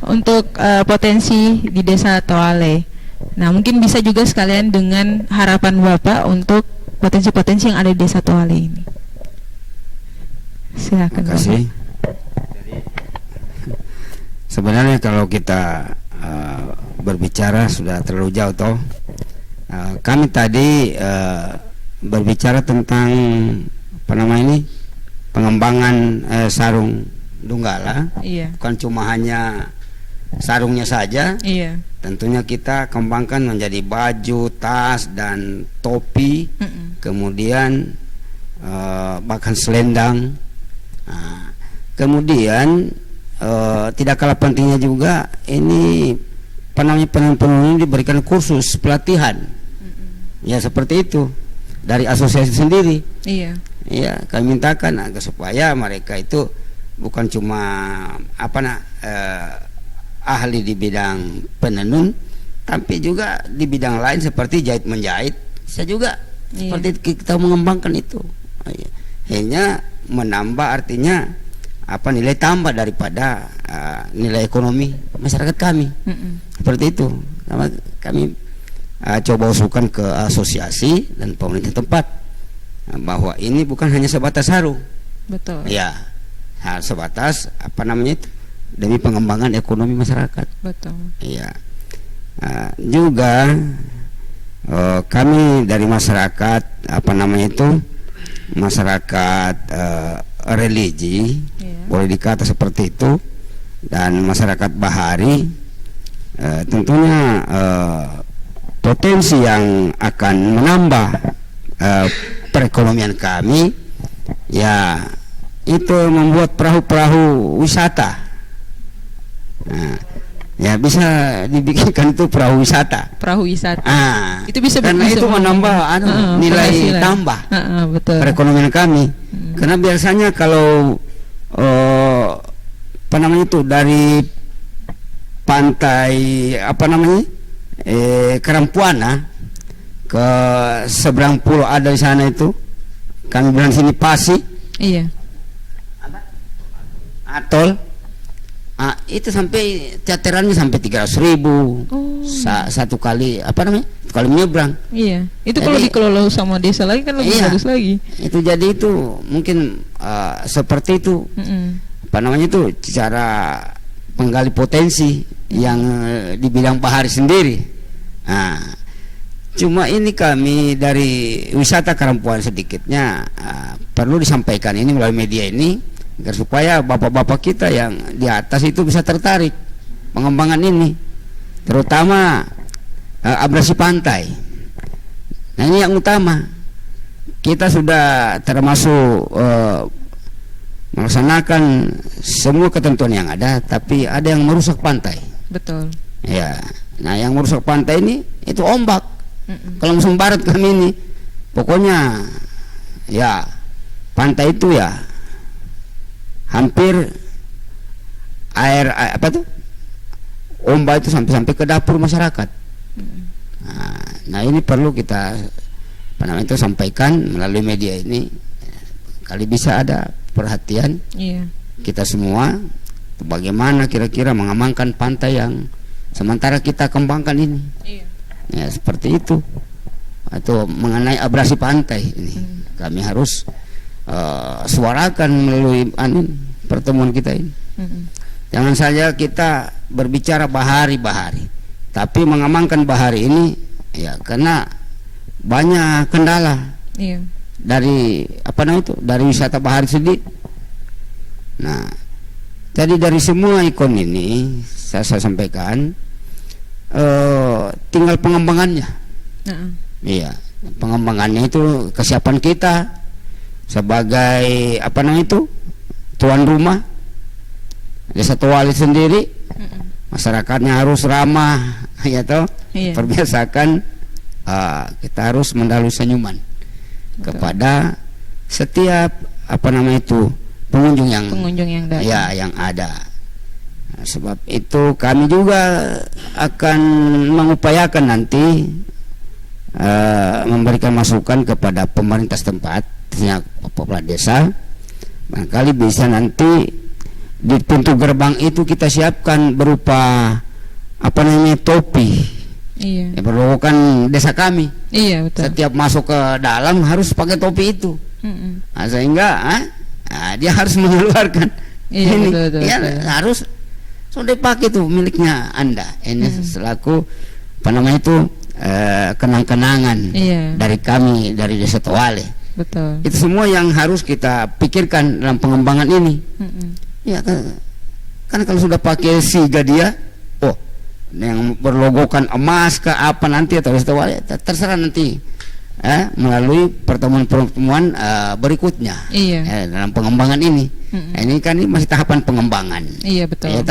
untuk potensi di Desa Toale. Nah, mungkin bisa juga sekalian dengan harapan Bapak untuk potensi-potensi yang ada di Desa Toale ini. Silakan. Terima kasih. Sebenarnya kalau kita berbicara sudah terlalu jauh toh. Kami tadi berbicara tentang apa namanya ini, pengembangan sarung Donggala. Iya. Bukan cuma hanya sarungnya saja. Iya. Tentunya kita kembangkan menjadi baju, tas dan topi. Kemudian bahkan selendang. Nah, kemudian tidak kalah pentingnya juga ini penanya-penanya ini diberikan kursus pelatihan. Ya seperti itu dari asosiasi sendiri. Iya. Ya, kami mintakan agar supaya mereka itu bukan cuma ahli di bidang penenun, tapi juga di bidang lain seperti jahit menjahit. Bisa juga seperti kita mengembangkan itu. Hanya menambah artinya nilai tambah daripada nilai ekonomi masyarakat kami. Seperti itu. Kami coba usulkan ke asosiasi dan pemerintah tempat bahwa ini bukan hanya sebatas sarung. Betul. Ya, sebatas demi pengembangan ekonomi masyarakat. Betul. Iya. Juga kami dari masyarakat masyarakat religi, boleh dikata seperti itu, dan masyarakat bahari, tentunya potensi yang akan menambah perekonomian kami, ya itu membuat perahu-perahu wisata. Nah, ya bisa dibikinkan itu perahu wisata. Perahu wisata. Itu bisa karena itu menambah nilai tambah betul. perekonomian kami. Karena biasanya kalau dari pantai Karampuana ke seberang pulau ada di sana itu, kami bilang sini Pasi. Iya. Atol. Itu sampai teterannya sampai 300.000 satu kali kali menyeberang. Iya. Itu kalau dikelola sama desa lagi kan lebih bagus lagi. Itu jadi itu mungkin seperti itu. Itu cara menggali potensi yang di bidang bahari sendiri. Cuma ini kami dari wisata Karampuan sedikitnya perlu disampaikan ini melalui media ini agar supaya bapak-bapak kita yang di atas itu bisa tertarik pengembangan ini, terutama abrasi pantai. Nah, ini yang utama. Kita sudah termasuk melaksanakan semua ketentuan yang ada, tapi ada yang merusak pantai. Betul. Ya, nah yang merusak pantai ini itu ombak. Kalau musim barat kami ini, pokoknya ya pantai itu ya hampir ombak itu sampai ke dapur masyarakat. Nah ini perlu kita sampaikan melalui media ini, kali bisa ada perhatian kita semua bagaimana kira-kira mengamankan pantai yang sementara kita kembangkan ini. Ya seperti itu. Atau mengenai abrasi pantai ini kami harus suarakan melalui pertemuan kita ini. Jangan saja kita berbicara bahari, tapi mengamankan bahari ini ya karena banyak kendala. Dari dari wisata bahari sendiri. Nah, jadi dari semua ikon ini saya sampaikan tinggal pengembangannya. Iya, pengembangannya itu kesiapan kita sebagai tuan rumah Desa Toale sendiri. Masyarakatnya harus ramah, ya toh. Perbiasakan kita harus mendalu senyuman kepada setiap pengunjung yang datang. Ya, yang ada. Nah, sebab itu kami juga akan mengupayakan nanti memberikan masukan kepada pemerintah setempat, kepala desa. Barangkali bisa nanti di pintu gerbang itu kita siapkan berupa topi. Iya. Yang berlogokan desa kami. Iya, betul. Setiap masuk ke dalam harus pakai topi itu. Nah, sehingga dia harus mengeluarkan ini. Betul, ya, betul. harus sudah pakai tuh miliknya Anda. Ini selaku kenang-kenangan dari kami dari Desa Toale. Betul. Itu semua yang harus kita pikirkan dalam pengembangan ini. Ya kan kalau sudah pakai siga dia, yang berlogokan emas ke apa nanti atau Desa Toale, terserah nanti melalui pertemuan-pertemuan berikutnya. Iya. Dalam pengembangan ini. Ini kan ini masih tahapan pengembangan. Iya, betul. Ya,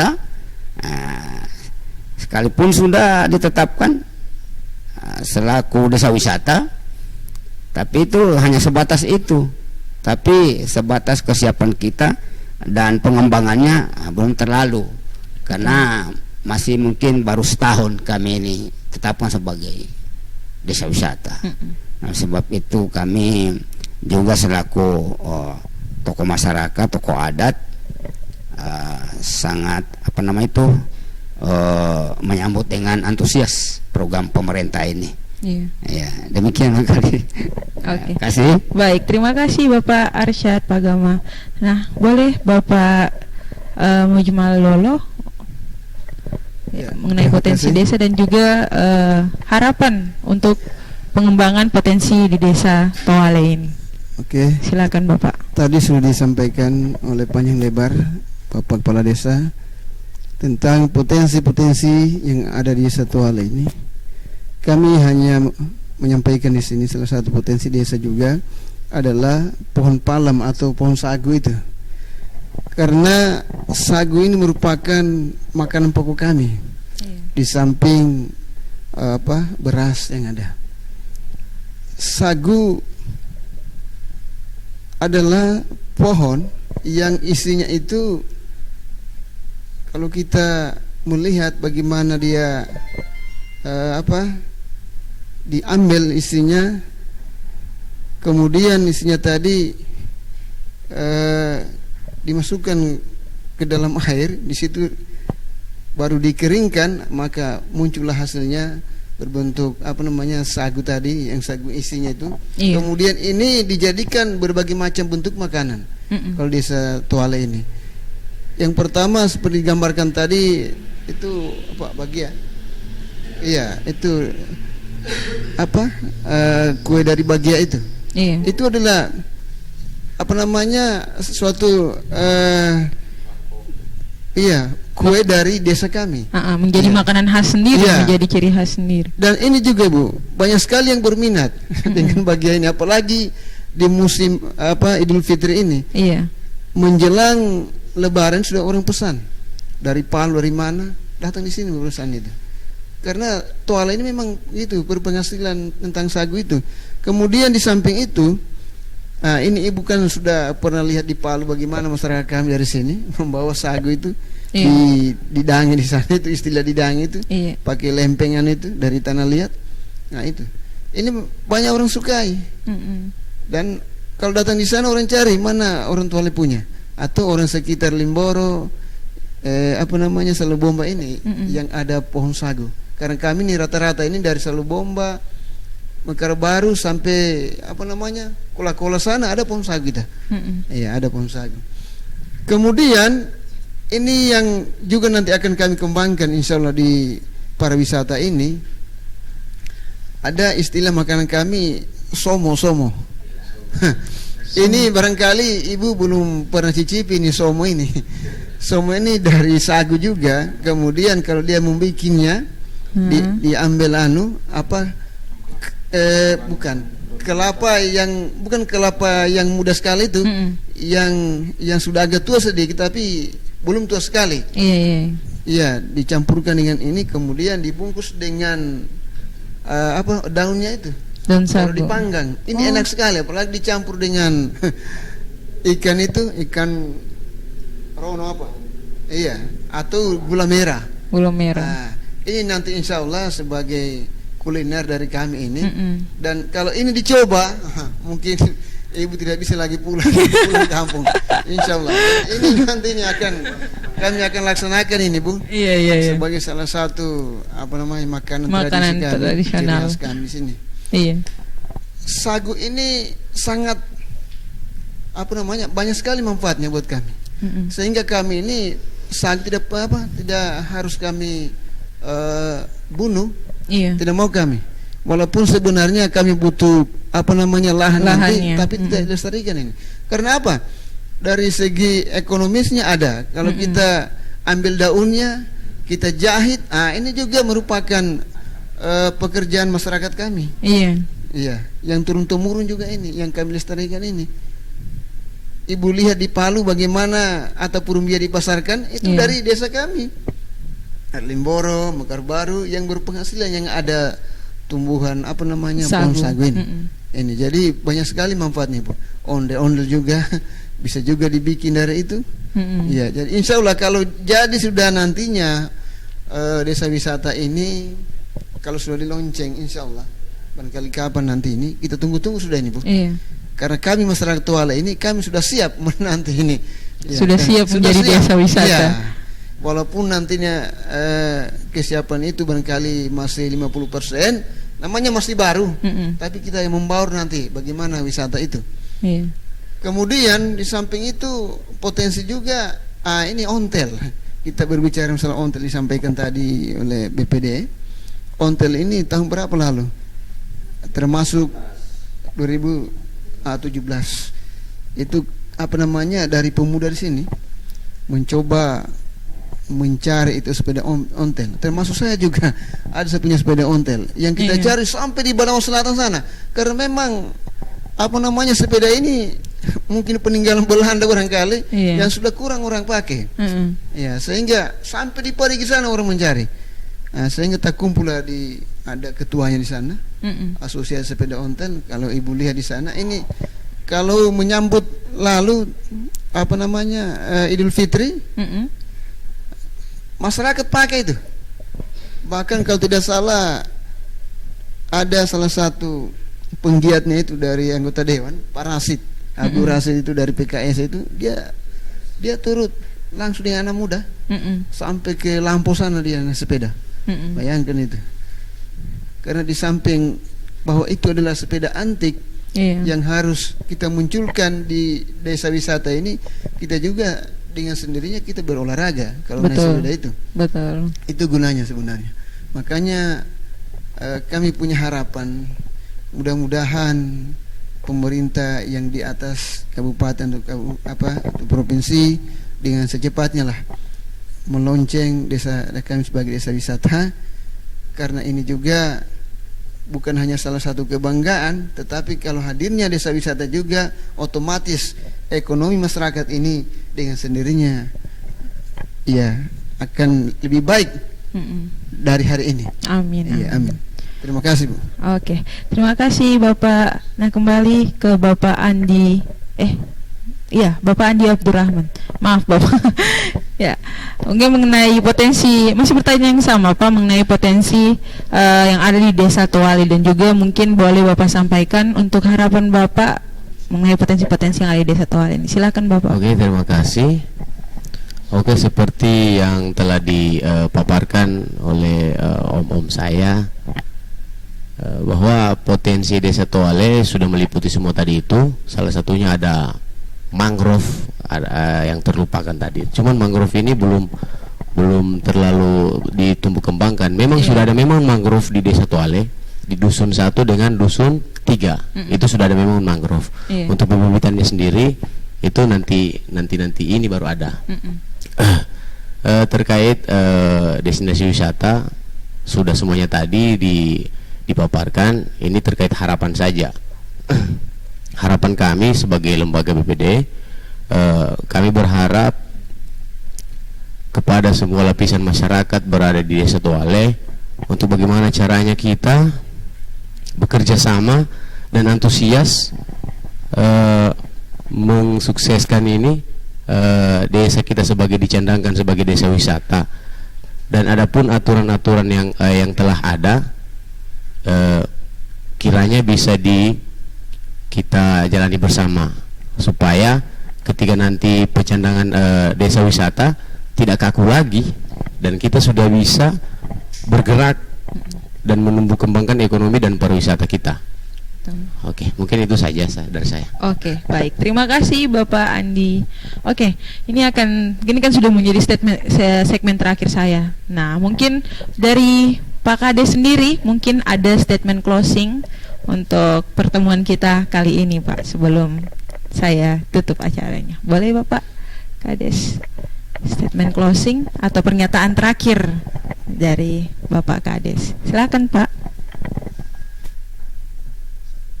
sekalipun sudah ditetapkan selaku desa wisata, tapi itu hanya sebatas itu. Tapi sebatas kesiapan kita dan pengembangannya belum terlalu, karena masih mungkin baru setahun kami ini tetapkan sebagai desa wisata. Nah, sebab itu kami juga selaku tokoh masyarakat, tokoh adat sangat menyambut dengan antusias program pemerintah ini. Iya. Ya, demikian kali. Oke. Kasih. Baik, terima kasih Bapak Arsyad Pagama. Nah, boleh Bapak Mujmal Lolo mengenai potensi desa dan juga harapan untuk pengembangan potensi di Desa Toale ini. Oke. Silakan Bapak. Tadi sudah disampaikan oleh panjang lebar Bapak Kepala Desa tentang potensi-potensi yang ada di Desa Toale ini. Kami hanya menyampaikan di sini salah satu potensi desa juga adalah pohon palam atau pohon sagu itu. Karena sagu ini merupakan makanan pokok kami. Di samping beras yang ada. Sagu adalah pohon yang isinya itu, kalau kita melihat bagaimana dia diambil isinya, kemudian isinya tadi dimasukkan ke dalam air, di situ baru dikeringkan, maka muncullah hasilnya berbentuk sagu tadi, yang sagu isinya itu. Iya. Kemudian ini dijadikan berbagai macam bentuk makanan. Kalau Desa Toale ini, yang pertama seperti digambarkan tadi itu bagia. Iya, itu kue dari bagia itu. Iya. Itu adalah suatu kue dari desa kami. Menjadi makanan khas sendiri, menjadi ciri khas sendiri. Dan ini juga Bu, banyak sekali yang berminat dengan bagia ini, apalagi di musim Idul Fitri ini. Iya. Menjelang Lebaran sudah orang pesan dari Palu, dari mana datang di sini berurusan itu. Karena Toale ini memang itu berpenghasilan tentang sagu itu. Kemudian di samping itu, ini Ibu kan sudah pernah lihat di Palu bagaimana masyarakat kami dari sini membawa sagu itu. Iya. Didangi di sana, itu istilah didangi itu. Iya. Pakai lempengan itu dari tanah liat. Nah itu, ini banyak orang sukai. Dan kalau datang di sana orang cari mana orang Toale punya, atau orang sekitar Limboro, Salubomba ini yang ada pohon sagu. Karena kami ini rata-rata ini dari Salubomba, Mekar Baru sampai Kola-Kola sana ada pohon sagu kita. Iya, ada pohon sagu. Kemudian ini yang juga nanti akan kami kembangkan insya Allah di pariwisata ini. Ada istilah makanan kami somo. Ini barangkali Ibu belum pernah cicipi ini somo ini. Somo ini dari sagu juga. Kemudian kalau dia membikinnya diambil bukan kelapa yang muda sekali itu, yang sudah agak tua sedikit tapi belum tua sekali. Iya, dicampurkan dengan ini, kemudian dibungkus dengan daunnya itu. Daun sagu. Kalau dipanggang, ini enak sekali, apalagi dicampur dengan ikan itu, ikan rono atau gula merah. Gula merah. Nah, ini nanti insya Allah sebagai kuliner dari kami ini. Dan kalau ini dicoba, mungkin ibu tidak bisa lagi pulang kampung. Insya Allah. Ini nantinya kami akan laksanakan ini, Bu. Iya. Sebagai salah satu makanan tradisional kami di sini. Iya. Sagu ini sangat banyak sekali manfaatnya buat kami. Sehingga kami ini sagu tidak harus kami bunuh. Iya. Tidak mau kami. Walaupun sebenarnya kami butuh lahan nanti, tapi tidak dilestarikan ini. Karena apa? Dari segi ekonomisnya ada. Kalau kita ambil daunnya, kita jahit, ini juga merupakan pekerjaan masyarakat kami. Iya, yang turun-temurun juga ini, yang kami lestarikan ini. Ibu lihat di Palu bagaimana atau Purumbia dipasarkan, itu dari desa kami. Limboro, Mekar Baru, yang berpenghasilan, yang ada tumbuhan pohon sagu ini. Ini jadi banyak sekali manfaatnya, Bu. Ondel-ondel juga bisa juga dibikin dari itu. Ya, jadi insya Allah kalau jadi sudah nantinya desa wisata ini kalau sudah dilonceng, insya Allah barangkali kapan nanti ini kita tunggu-tunggu sudah ini, Bu. Iya. Karena kami masyarakat Tuala ini kami sudah siap menanti ini. Ya, sudah siap menjadi desa wisata. Ya. Walaupun nantinya kesiapan itu barangkali masih 50%, namanya masih baru, tapi kita yang membaur nanti bagaimana wisata itu. Kemudian di samping itu potensi juga ini ontel. Kita berbicara masalah ontel, disampaikan tadi oleh BPD. Ontel ini tahun berapa lalu? Termasuk 2017. Itu dari pemuda di sini mencoba mencari itu sepeda ontel. Termasuk saya juga ada, saya punya sepeda ontel yang kita cari sampai di Banawa Selatan sana. Karena memang sepeda ini mungkin peninggalan Belanda barangkali yang sudah kurang orang pakai. Ya, sehingga sampai di Parigi sana orang mencari. Sehingga tak kumpul ada ketuanya di sana. Asosiasi sepeda ontel. Kalau ibu lihat di sana ini kalau menyambut lalu Idul Fitri, masyarakat pakai itu. Bahkan kalau tidak salah ada salah satu penggiatnya itu dari anggota dewan, Pak Rasid Abdul Rasid itu dari PKS itu, dia turut langsung dengan anak muda sampai ke Lampau sana dia naik sepeda. Bayangkan itu. Karena di samping bahwa itu adalah sepeda antik yang harus kita munculkan di desa wisata ini, kita juga dengan sendirinya kita berolahraga kalau naik sepeda itu. Betul. Itu gunanya sebenarnya. Makanya kami punya harapan, mudah-mudahan pemerintah yang di atas kabupaten atau provinsi dengan secepatnya lah melonceng desa kami sebagai desa wisata, karena ini juga bukan hanya salah satu kebanggaan, tetapi kalau hadirnya desa wisata juga otomatis ekonomi masyarakat ini dengan sendirinya akan lebih baik dari hari ini. Amin. Ya, amin. Terima kasih, Bu. Oke, terima kasih Bapak. Nah, kembali ke Bapak Andi. Bapak Andi Abdurrahman. Maaf Bapak. Ya, mungkin mengenai potensi, masih pertanyaan yang sama Pak, mengenai potensi yang ada di Desa Tuali, dan juga mungkin boleh Bapak sampaikan untuk harapan Bapak mengenai potensi-potensi yang ada di Desa Tuali ini. Silakan Bapak. Oke, terima kasih. Oke, seperti yang telah dipaparkan oleh om-om saya, bahwa potensi Desa Tuale sudah meliputi semua tadi itu. Salah satunya ada mangrove, yang terlupakan tadi. Cuman mangrove ini belum terlalu ditumbuh kembangkan. Memang sudah ada memang mangrove di Desa Tuale, di dusun 1 dengan dusun 3. Itu sudah ada memang mangrove. Untuk pembibitannya sendiri itu nanti ini baru ada. Terkait destinasi wisata sudah semuanya tadi dipaparkan. Ini terkait harapan saja. Harapan kami sebagai lembaga BPD, kami berharap kepada semua lapisan masyarakat berada di Desa Tuale untuk bagaimana caranya kita bekerja sama dan antusias mensukseskan ini desa kita sebagai dicandangkan sebagai desa wisata. Dan adapun aturan-aturan yang telah ada, kiranya bisa kita jalani bersama supaya ketika nanti pecandangan desa wisata tidak kaku lagi dan kita sudah bisa bergerak dan menumbuh kembangkan ekonomi dan pariwisata kita. Oke, mungkin itu saja dari saya. Oke, baik. Terima kasih Bapak Andi. Oke, ini kan sudah menjadi segmen terakhir saya. Nah, mungkin dari Pak Kades sendiri mungkin ada statement closing untuk pertemuan kita kali ini, Pak, sebelum saya tutup acaranya. Boleh Bapak Kades statement closing atau pernyataan terakhir dari Bapak Kades. Silakan, Pak.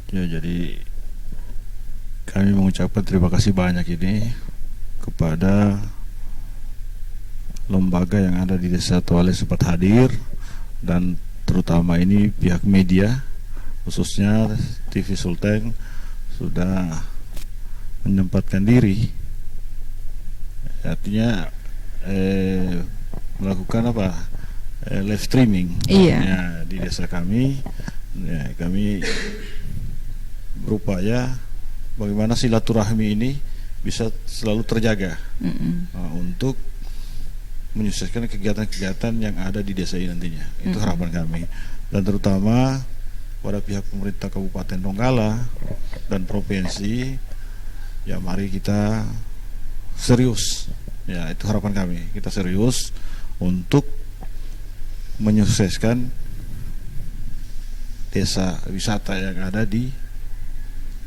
Ya, jadi kami mengucapkan terima kasih banyak ini kepada lembaga yang ada di Desa Toale sempat hadir, dan terutama ini pihak media khususnya TV Sulteng sudah menyempatkan diri, artinya melakukan live streaming ya, di desa kami. Ya, kami berupaya bagaimana silaturahmi ini bisa selalu terjaga untuk menyukseskan kegiatan-kegiatan yang ada di desa ini nantinya. Itu harapan kami, dan terutama pada pihak pemerintah Kabupaten Donggala dan provinsi, ya mari kita serius. Ya, itu harapan kami, kita serius untuk menyukseskan desa wisata yang ada di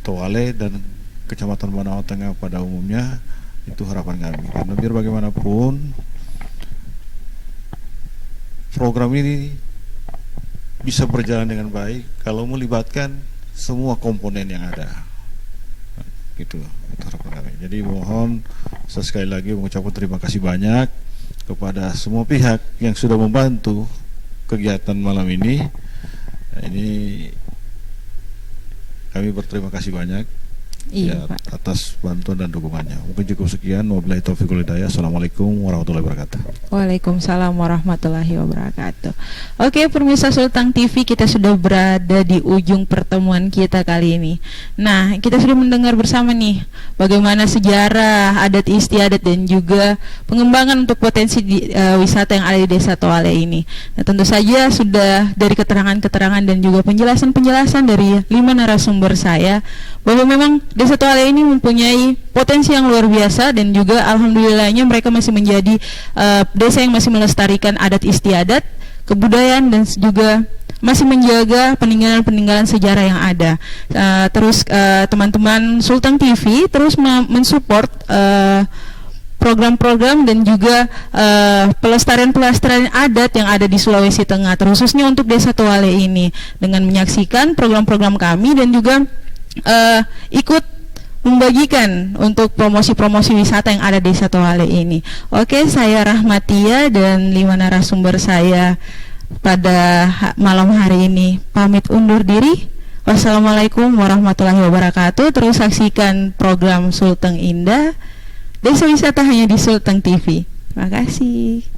Toale dan Kecamatan Banawa Tengah pada umumnya. Itu harapan kami, karena biar bagaimanapun program ini bisa berjalan dengan baik kalau melibatkan semua komponen yang ada. Itu harapan kami. Jadi mohon saya sekali lagi mengucapkan terima kasih banyak kepada semua pihak yang sudah membantu kegiatan malam ini. Ini kami berterima kasih banyak atas bantuan dan dukungannya. Mungkin cukup sekian. Wabillahi taufiq wal hidayah. Assalamualaikum warahmatullahi wabarakatuh. Waalaikumsalam warahmatullahi wabarakatuh. Oke, pemirsa Sulteng TV, kita sudah berada di ujung pertemuan kita kali ini. Nah, kita sudah mendengar bersama nih bagaimana sejarah, adat istiadat dan juga pengembangan untuk potensi wisata yang ada di Desa Toale ini. Nah, tentu saja sudah dari keterangan-keterangan dan juga penjelasan-penjelasan dari 5 narasumber saya bahwa memang Desa Toale ini mempunyai potensi yang luar biasa, dan juga alhamdulillahnya mereka masih menjadi desa yang masih melestarikan adat istiadat, kebudayaan, dan juga masih menjaga peninggalan-peninggalan sejarah yang ada. Terus teman-teman Sulteng TV terus mensupport program-program dan juga pelestarian-pelestarian adat yang ada di Sulawesi Tengah, terkhususnya untuk Desa Toale ini, dengan menyaksikan program-program kami dan juga ikut membagikan untuk promosi-promosi wisata yang ada di Desa Toale ini. Oke, saya Rahmatia dan 5 narasumber saya pada malam hari ini pamit undur diri. Wassalamualaikum warahmatullahi wabarakatuh. Terus saksikan program Sulteng Indah, Desa Wisata hanya di Sulteng TV. Terima kasih.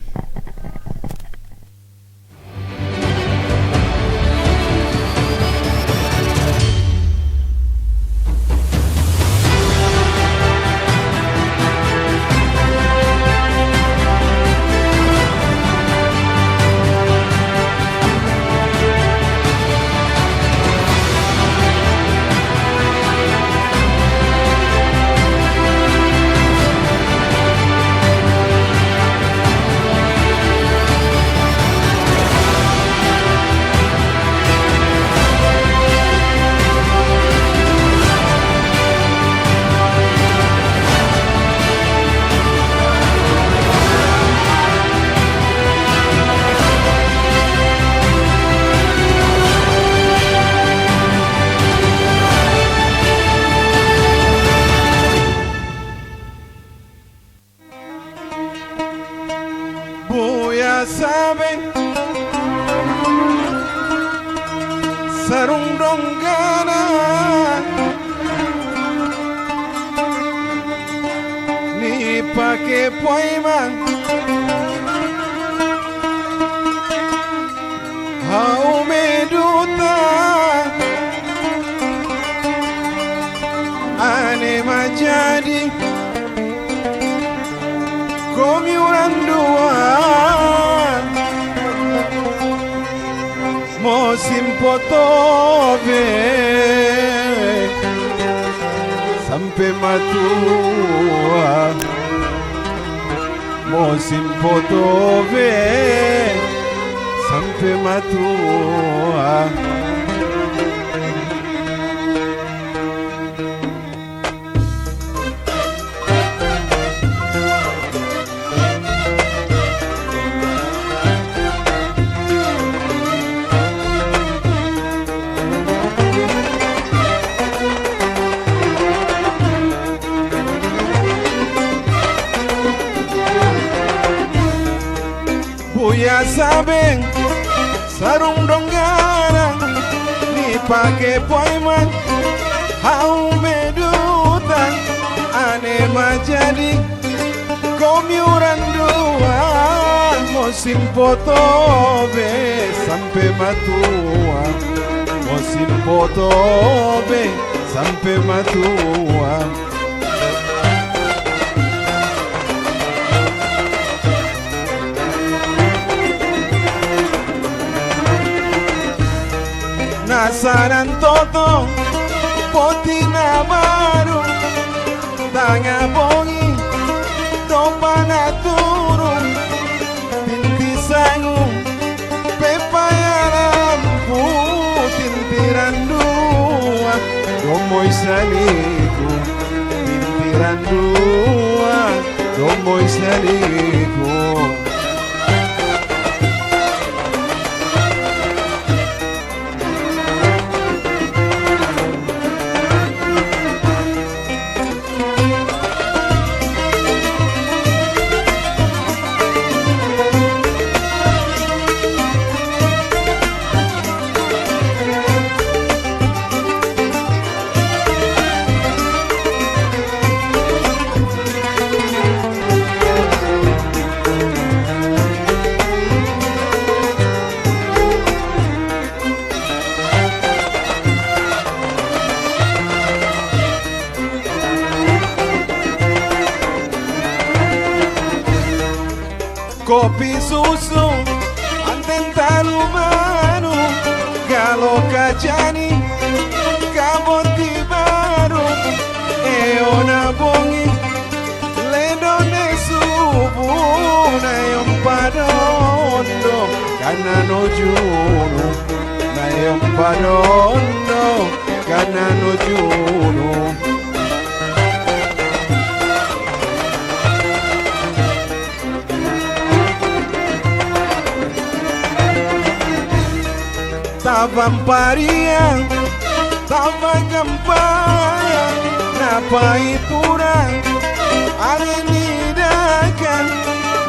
sarung donggana ni pake poima hau meduta jadi komiuran dua musim potobe sampai matua musim potobe sampai matua. Buya sabeng sarung donggarang dipake poiman hau medutan ane majadi komiuran dua musim potobe sampai matua musim potobe sampai matua. Nasaran toto potina baru tanga bongi topana turun tinti sangu pepaya lampu tintiran dua domoy saliku tintiran dua domoy saliku. Kopi susu anten talu manu kalau kacani kaboti baru eona bongi ledone subu na yom padondo kana no juno na yom padondo kana no juno. Tabamparia, tabagampaya, napaitura, alinidakan,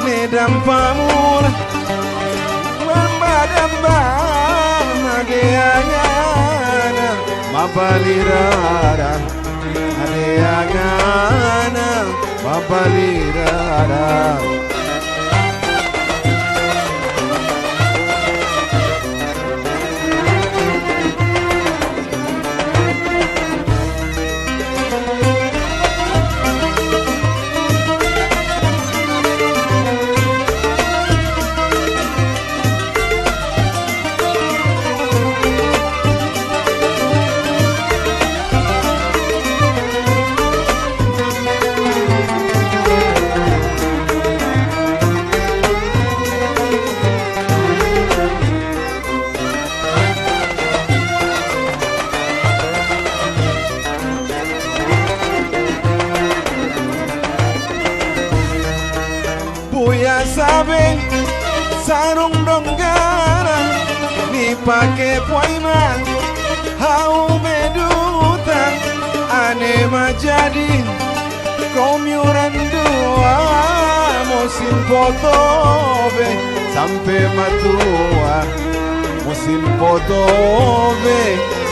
nedam pamur, membadambang, adeangana, mabalirara, adeangana, mabalirara. Buya sabeng sarung donggarang dipake poiman hau medutan ane majadi komiuran dua musim potobe sampai matua musim potobe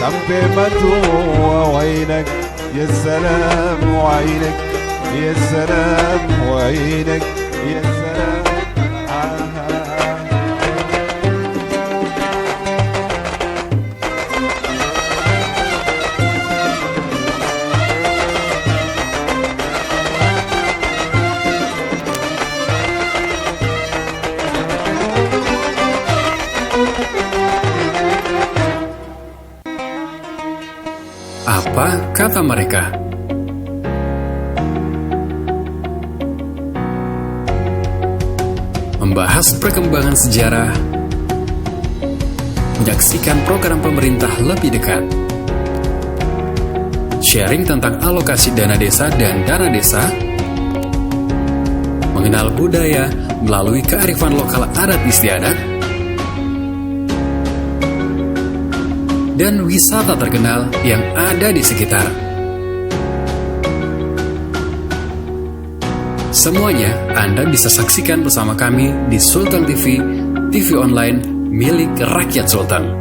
sampai matua wainak ya salam wainak ya salam wainak ya salam. kata mereka. Membahas perkembangan sejarah, menyaksikan program pemerintah lebih dekat, sharing tentang alokasi dana desa dan dana desa, mengenal budaya melalui kearifan lokal adat istiadat, dan wisata terkenal yang ada di sekitar. Semuanya Anda bisa saksikan bersama kami di Sultan TV, TV online milik rakyat Sultan.